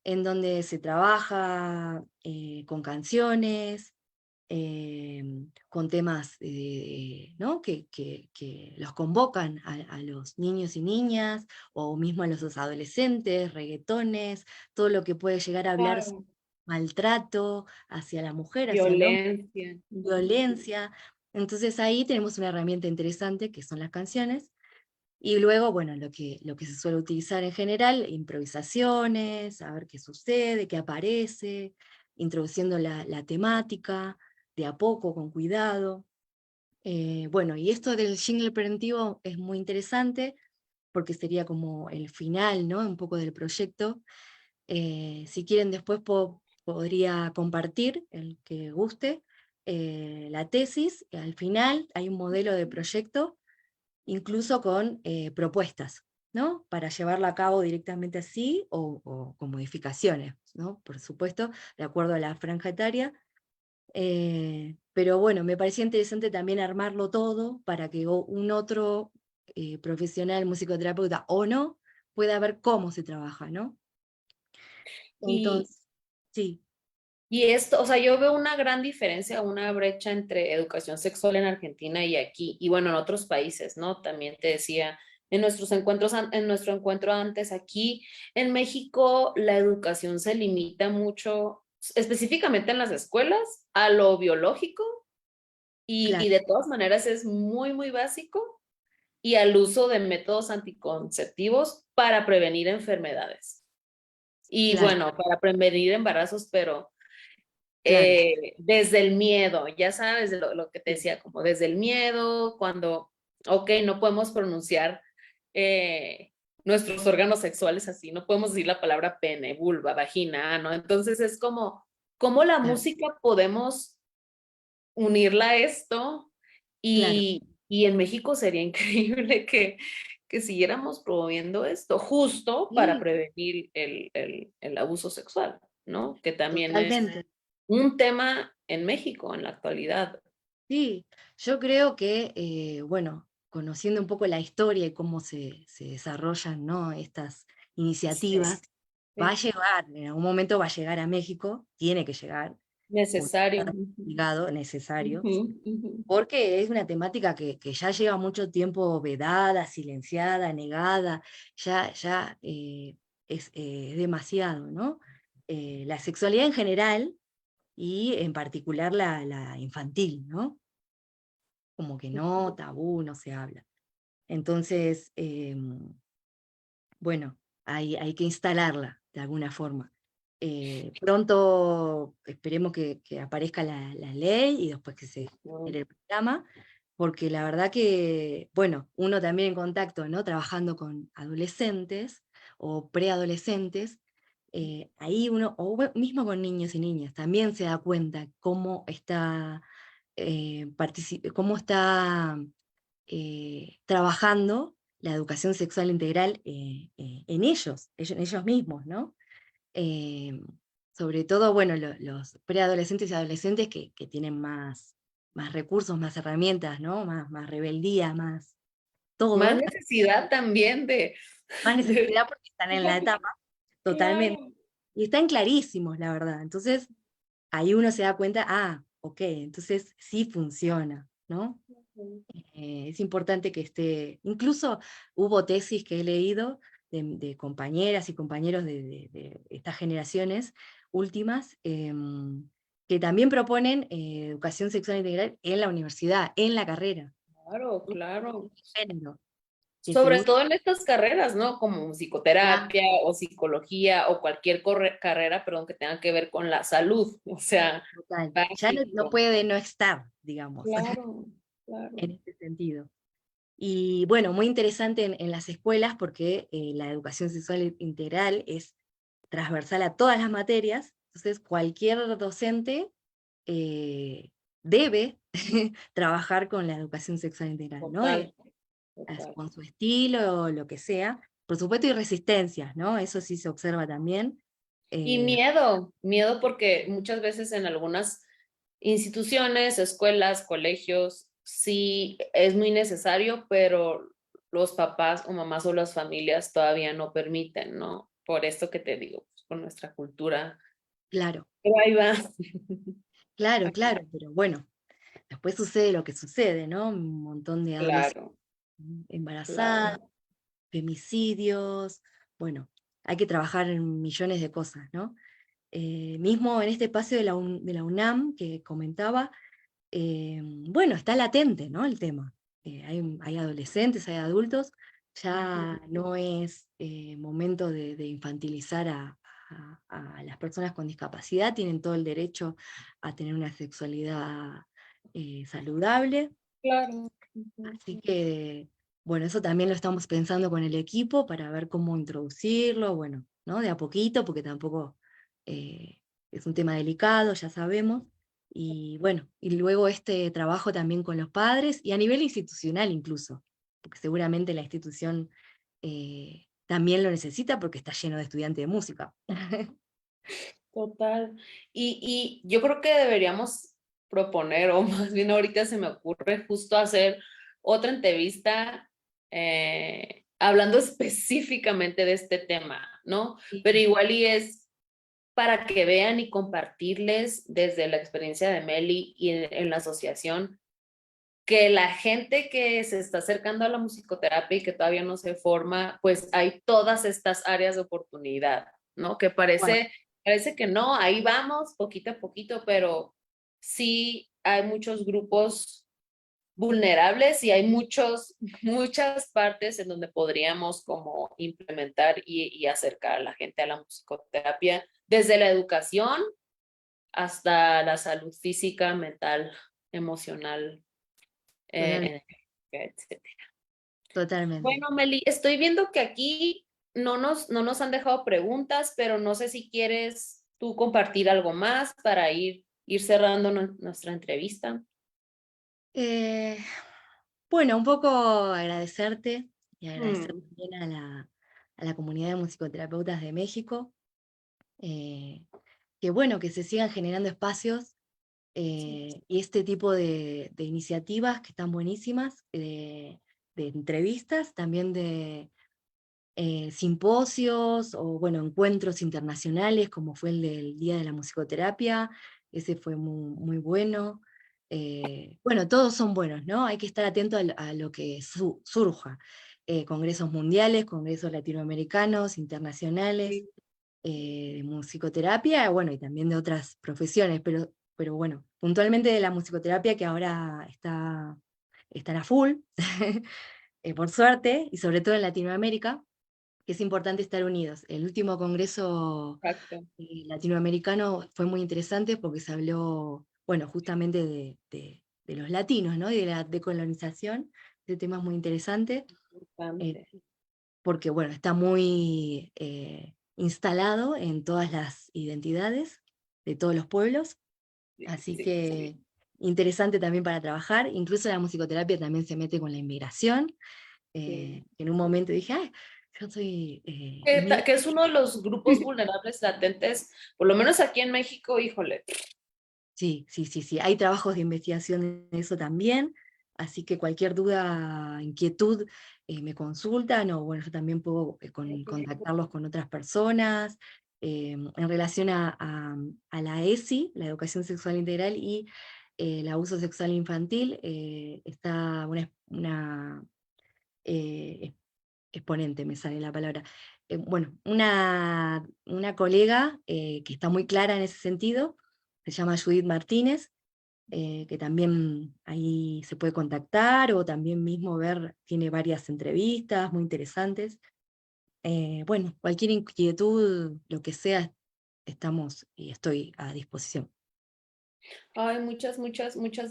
en donde se trabaja con canciones, con temas ¿no? que los convocan a los niños y niñas, o mismo a los adolescentes, reggaetones, todo lo que puede llegar a hablar sobre Claro. maltrato hacia la mujer, hacia el hombre, Violencia. Ujú. violencia. Entonces ahí tenemos una herramienta interesante que son las canciones, y luego, bueno, lo que se suele utilizar en general, improvisaciones, a ver qué sucede, qué aparece, introduciendo la temática, de a poco, con cuidado. Bueno, y esto del jingle preventivo es muy interesante, porque sería como el final, ¿no? Un poco del proyecto. Si quieren después podría compartir, el que guste, la tesis. Al final hay un modelo de proyecto incluso con propuestas, ¿no? Para llevarla a cabo directamente así o con modificaciones, ¿no? Por supuesto, de acuerdo a la franja etaria. Pero bueno, me parecía interesante también armarlo todo para que un otro profesional, musicoterapeuta o no, pueda ver cómo se trabaja, ¿no? Y, Entonces, sí, y esto, o sea, yo veo una gran diferencia, una brecha entre educación sexual en Argentina y aquí, y bueno, en otros países, ¿no? También te decía, en nuestros encuentros, en nuestro encuentro antes aquí, en México, la educación se limita mucho, específicamente en las escuelas, a lo biológico, y claro, de todas maneras es muy, muy básico, y al uso de métodos anticonceptivos para prevenir enfermedades. Y claro, bueno, para prevenir embarazos, pero claro, desde el miedo, ya sabes, de lo que te sí, decía, como desde el miedo, cuando, ok, no podemos pronunciar nuestros órganos sexuales así, no podemos decir la palabra pene, vulva, vagina, ¿no? Entonces es como, ¿cómo la claro, música podemos unirla a esto? claro. Y en México sería increíble que siguiéramos promoviendo esto, justo para Sí, prevenir el abuso sexual, ¿no? Que también es totalmente. un tema en México en la actualidad. Sí, yo creo que, bueno, conociendo un poco la historia y cómo se desarrollan, ¿no? Estas Sí, iniciativas, va a sí. llegar, en algún momento va a llegar a México, tiene que llegar, porque Necesario. está obligado, necesario, Ujú, ujú. porque es una temática que ya lleva mucho tiempo vedada, silenciada, negada, ya es demasiado, ¿no? La sexualidad en general y en particular la infantil, ¿no? Como que no, tabú, no se habla. Entonces, bueno, hay que instalarla de alguna forma. Pronto esperemos que aparezca la ley y después que se genere el programa, porque la verdad que, bueno, uno también en contacto, ¿no? Trabajando con adolescentes o preadolescentes, ahí uno, mismo con niños y niñas, también se da cuenta cómo está trabajando la educación sexual integral en ellos mismos, ¿no? Eh, Sobre todo, bueno, los preadolescentes y adolescentes que tienen más recursos, más herramientas, ¿no? Más rebeldía, más Más todo, necesidad también más de- necesidad porque están en la etapa, totalmente. Claro. Y están clarísimos, la verdad. Entonces, ahí uno se da cuenta, ok, entonces sí funciona, ¿no? Es importante que esté, incluso hubo tesis que he leído de compañeras y compañeros de estas generaciones últimas, que también proponen educación sexual integral en la universidad, en la carrera. Claro, claro. género, que se Sobre usa. todo en estas carreras, ¿no? Como Ah, psicoterapia o psicología o cualquier carrera, perdón, que tenga que ver con la salud. O sea, total. Ya no básico. puede no estar, digamos, Claro, claro. en este sentido. Y bueno, muy interesante en las escuelas porque la educación sexual integral es transversal a todas las materias, entonces cualquier docente debe trabajar con la educación sexual integral, ¿no? Total, total. Con su estilo o lo que sea. Por supuesto, y resistencias, ¿no? Eso sí se observa también. Y Eh, miedo, miedo porque muchas veces en algunas instituciones, escuelas, colegios, sí es muy necesario, pero los papás o mamás o las familias todavía no permiten, ¿no? Por esto que te digo, pues, por nuestra cultura. claro, Pero ahí va. claro, claro, pero bueno, después sucede lo que sucede, ¿no? Un montón de adolescentes Claro, embarazadas, claro. femicidios, bueno, hay que trabajar en millones de cosas, ¿no? Mismo en este espacio de de la UNAM que comentaba, bueno, está latente, ¿no? El tema. Hay adolescentes, hay adultos, ya no es momento de infantilizar a las personas con discapacidad, tienen todo el derecho a tener una sexualidad saludable, Claro. así que, bueno, eso también lo estamos pensando con el equipo para ver cómo introducirlo, bueno, ¿no? De a poquito, porque tampoco es un tema delicado, ya sabemos. Y bueno, y luego este trabajo también con los padres y a nivel institucional incluso, porque seguramente la institución también lo necesita porque está lleno de estudiantes de música. Total. Y yo creo que deberíamos proponer, o más bien ahorita se me ocurre justo hacer otra entrevista hablando específicamente de este tema, ¿no? Pero Sí, igual y es para que vean y compartirles desde la experiencia de Meli y en la asociación que la gente que se está acercando a la musicoterapia y que todavía no se forma, pues hay todas estas áreas de oportunidad, ¿no? Que bueno, parece que no, ahí vamos poquito a poquito, pero sí hay muchos grupos vulnerables y hay muchas partes en donde podríamos como implementar y acercar a la gente a la musicoterapia, desde la educación hasta la salud física, mental, emocional, total- etcétera. totalmente. Bueno, Meli, estoy viendo que aquí no nos han dejado preguntas, pero no sé si quieres tú compartir algo más para ir cerrando nuestra entrevista. Eh, bueno, un poco agradecerte y agradecer Mm, también a la comunidad de musicoterapeutas de México, eh, que bueno, que se sigan generando espacios sí, y este tipo de iniciativas que están buenísimas, de entrevistas, también de simposios o bueno, encuentros internacionales, como fue el del Día de la Musicoterapia, ese fue muy bueno. Bueno, todos son buenos, ¿no? Hay que estar atento a lo que surja. Congresos mundiales, congresos latinoamericanos, internacionales, sí, de musicoterapia, bueno, y también de otras profesiones, pero bueno, puntualmente de la musicoterapia que ahora están a full, por suerte, y sobre todo en Latinoamérica, que es importante estar unidos. El último congreso exacto. latinoamericano fue muy interesante porque se habló, bueno, justamente de los latinos, ¿no? Y de la decolonización, ese tema es muy interesante, eh, Importante. porque, bueno, está muy instalado en todas las identidades de todos los pueblos, Sí, así sí, que sí. interesante también para trabajar. Incluso la musicoterapia también se mete con la inmigración. Sí. En un momento dije, ay, yo soy Que inmigrante. es uno de los grupos vulnerables latentes, por lo menos aquí en México, híjole. Sí, sí, sí, sí. Hay trabajos de investigación en eso también, así que cualquier duda, inquietud, me consultan o bueno, yo también puedo contactarlos con otras personas. En relación a la ESI, la educación sexual integral y el abuso sexual infantil, está una eh, exponente, me sale la palabra. Bueno, una colega que está muy clara en ese sentido, se llama Judith Martínez, que también ahí se puede contactar, o también mismo ver, tiene varias entrevistas muy interesantes. Bueno, cualquier inquietud, lo que sea, estamos y estoy a disposición. Ay, muchas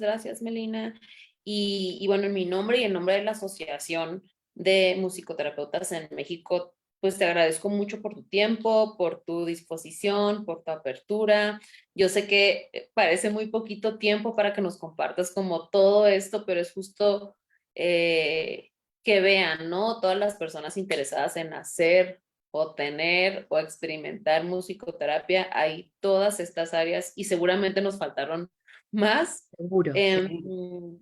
gracias, Melina. Y bueno, en mi nombre y en nombre de la Asociación de Musicoterapeutas en México, pues te agradezco mucho por tu tiempo, por tu disposición, por tu apertura. Yo sé que parece muy poquito tiempo para que nos compartas como todo esto, pero es justo que vean, ¿no? Todas las personas interesadas en hacer o tener o experimentar musicoterapia, hay todas estas áreas y seguramente nos faltaron más. Seguro, Em, seguro.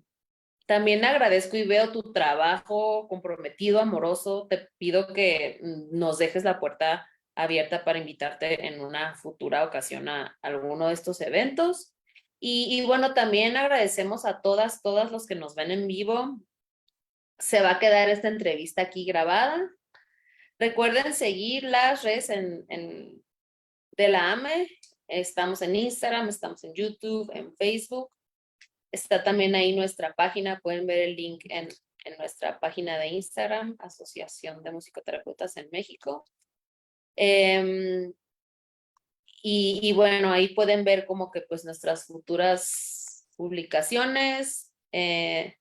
También agradezco y veo tu trabajo comprometido, amoroso. Te pido que nos dejes la puerta abierta para invitarte en una futura ocasión a alguno de estos eventos. Y bueno, también agradecemos a todas los que nos ven en vivo. Se va a quedar esta entrevista aquí grabada. Recuerden seguir las redes de la AME. Estamos en Instagram, estamos en YouTube, en Facebook. Está también ahí nuestra página. Pueden ver el link en nuestra página de Instagram, Asociación de Musicoterapeutas en México. Y bueno, ahí pueden ver como que pues nuestras futuras publicaciones.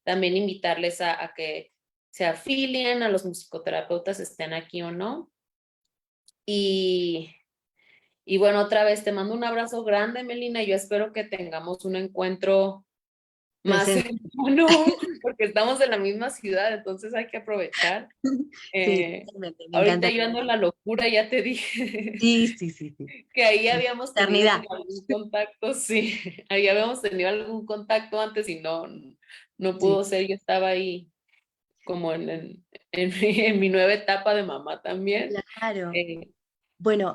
También invitarles a que se afilien a los musicoterapeutas, estén aquí o no. Y Y bueno, otra vez te mando un abrazo grande, Melina. Yo espero que tengamos un encuentro más Presente. cercano, porque estamos en la misma ciudad, entonces hay que aprovechar. Sí, Eh, totalmente, me Ahorita encantaría. yo ando en la locura, ya te dije Sí, sí, sí, sí. que ahí Sí. habíamos tenido Eternidad. como algún contacto, sí, ahí habíamos tenido algún contacto antes y no Sí, pudo ser. Yo estaba ahí como en mi nueva etapa de mamá también. claro. Eh, Bueno,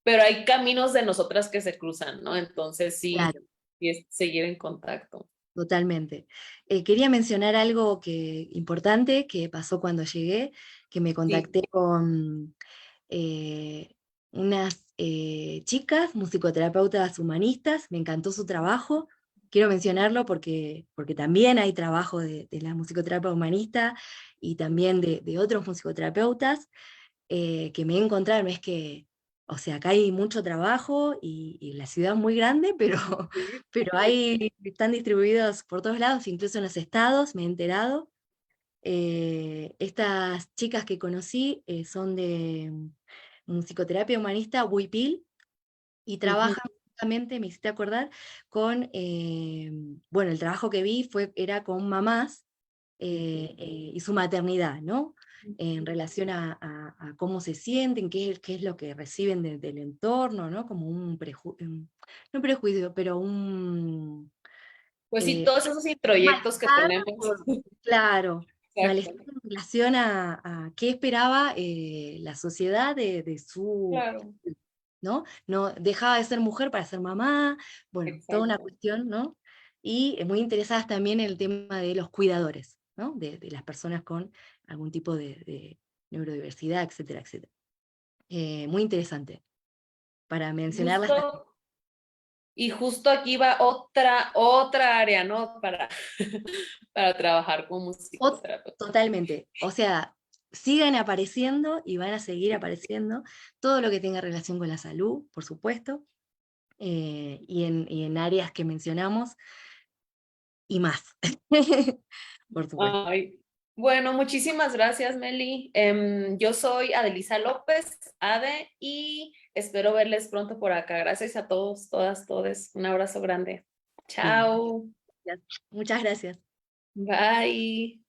pero hay caminos de nosotras que se cruzan, ¿no? Entonces claro. sí es seguir en contacto. Totalmente. Quería mencionar algo importante que pasó cuando llegué, que me Sí. contacté con unas chicas, musicoterapeutas humanistas, me encantó su trabajo. Quiero mencionarlo porque también hay trabajo de la musicoterapia humanista y también de otros musicoterapeutas que me encontraron. Es que, o sea, acá hay mucho trabajo y la ciudad es muy grande, pero, Sí. pero están distribuidos por todos lados, incluso en los estados, me he enterado. Estas chicas que conocí son de musicoterapia humanista, Huipil, y Ujú. trabajan justamente, me hiciste acordar, con, bueno, el trabajo que vi era con mamás y su maternidad, ¿no? En relación a cómo se sienten, qué es lo que reciben del entorno, ¿no? Como no prejuicio, pero Pues sí, eh, todos esos introyectos que malestar, tenemos. claro, malestar Exacto. en relación a qué esperaba la sociedad de su, Claro, ¿no? No dejaba de ser mujer para ser mamá, bueno, toda una exacto. cuestión, ¿no? Y muy interesadas también en el tema de los cuidadores, ¿no? De las personas con algún tipo de neurodiversidad, etcétera, etcétera. Muy interesante para mencionarlas también. Justo, y justo aquí va otra área, ¿no? Para trabajar con O- musicoterapeuta. Totalmente. O sea, siguen apareciendo y van a seguir apareciendo todo lo que tenga relación con la salud, por supuesto, y en áreas que mencionamos y más, por supuesto. Ay, bueno, muchísimas gracias, Meli. Yo soy Adelisa López, Ade, y espero verles pronto por acá. Gracias a todos, todas, todes. Un abrazo grande. Bien, Chao. muchas gracias. Bye.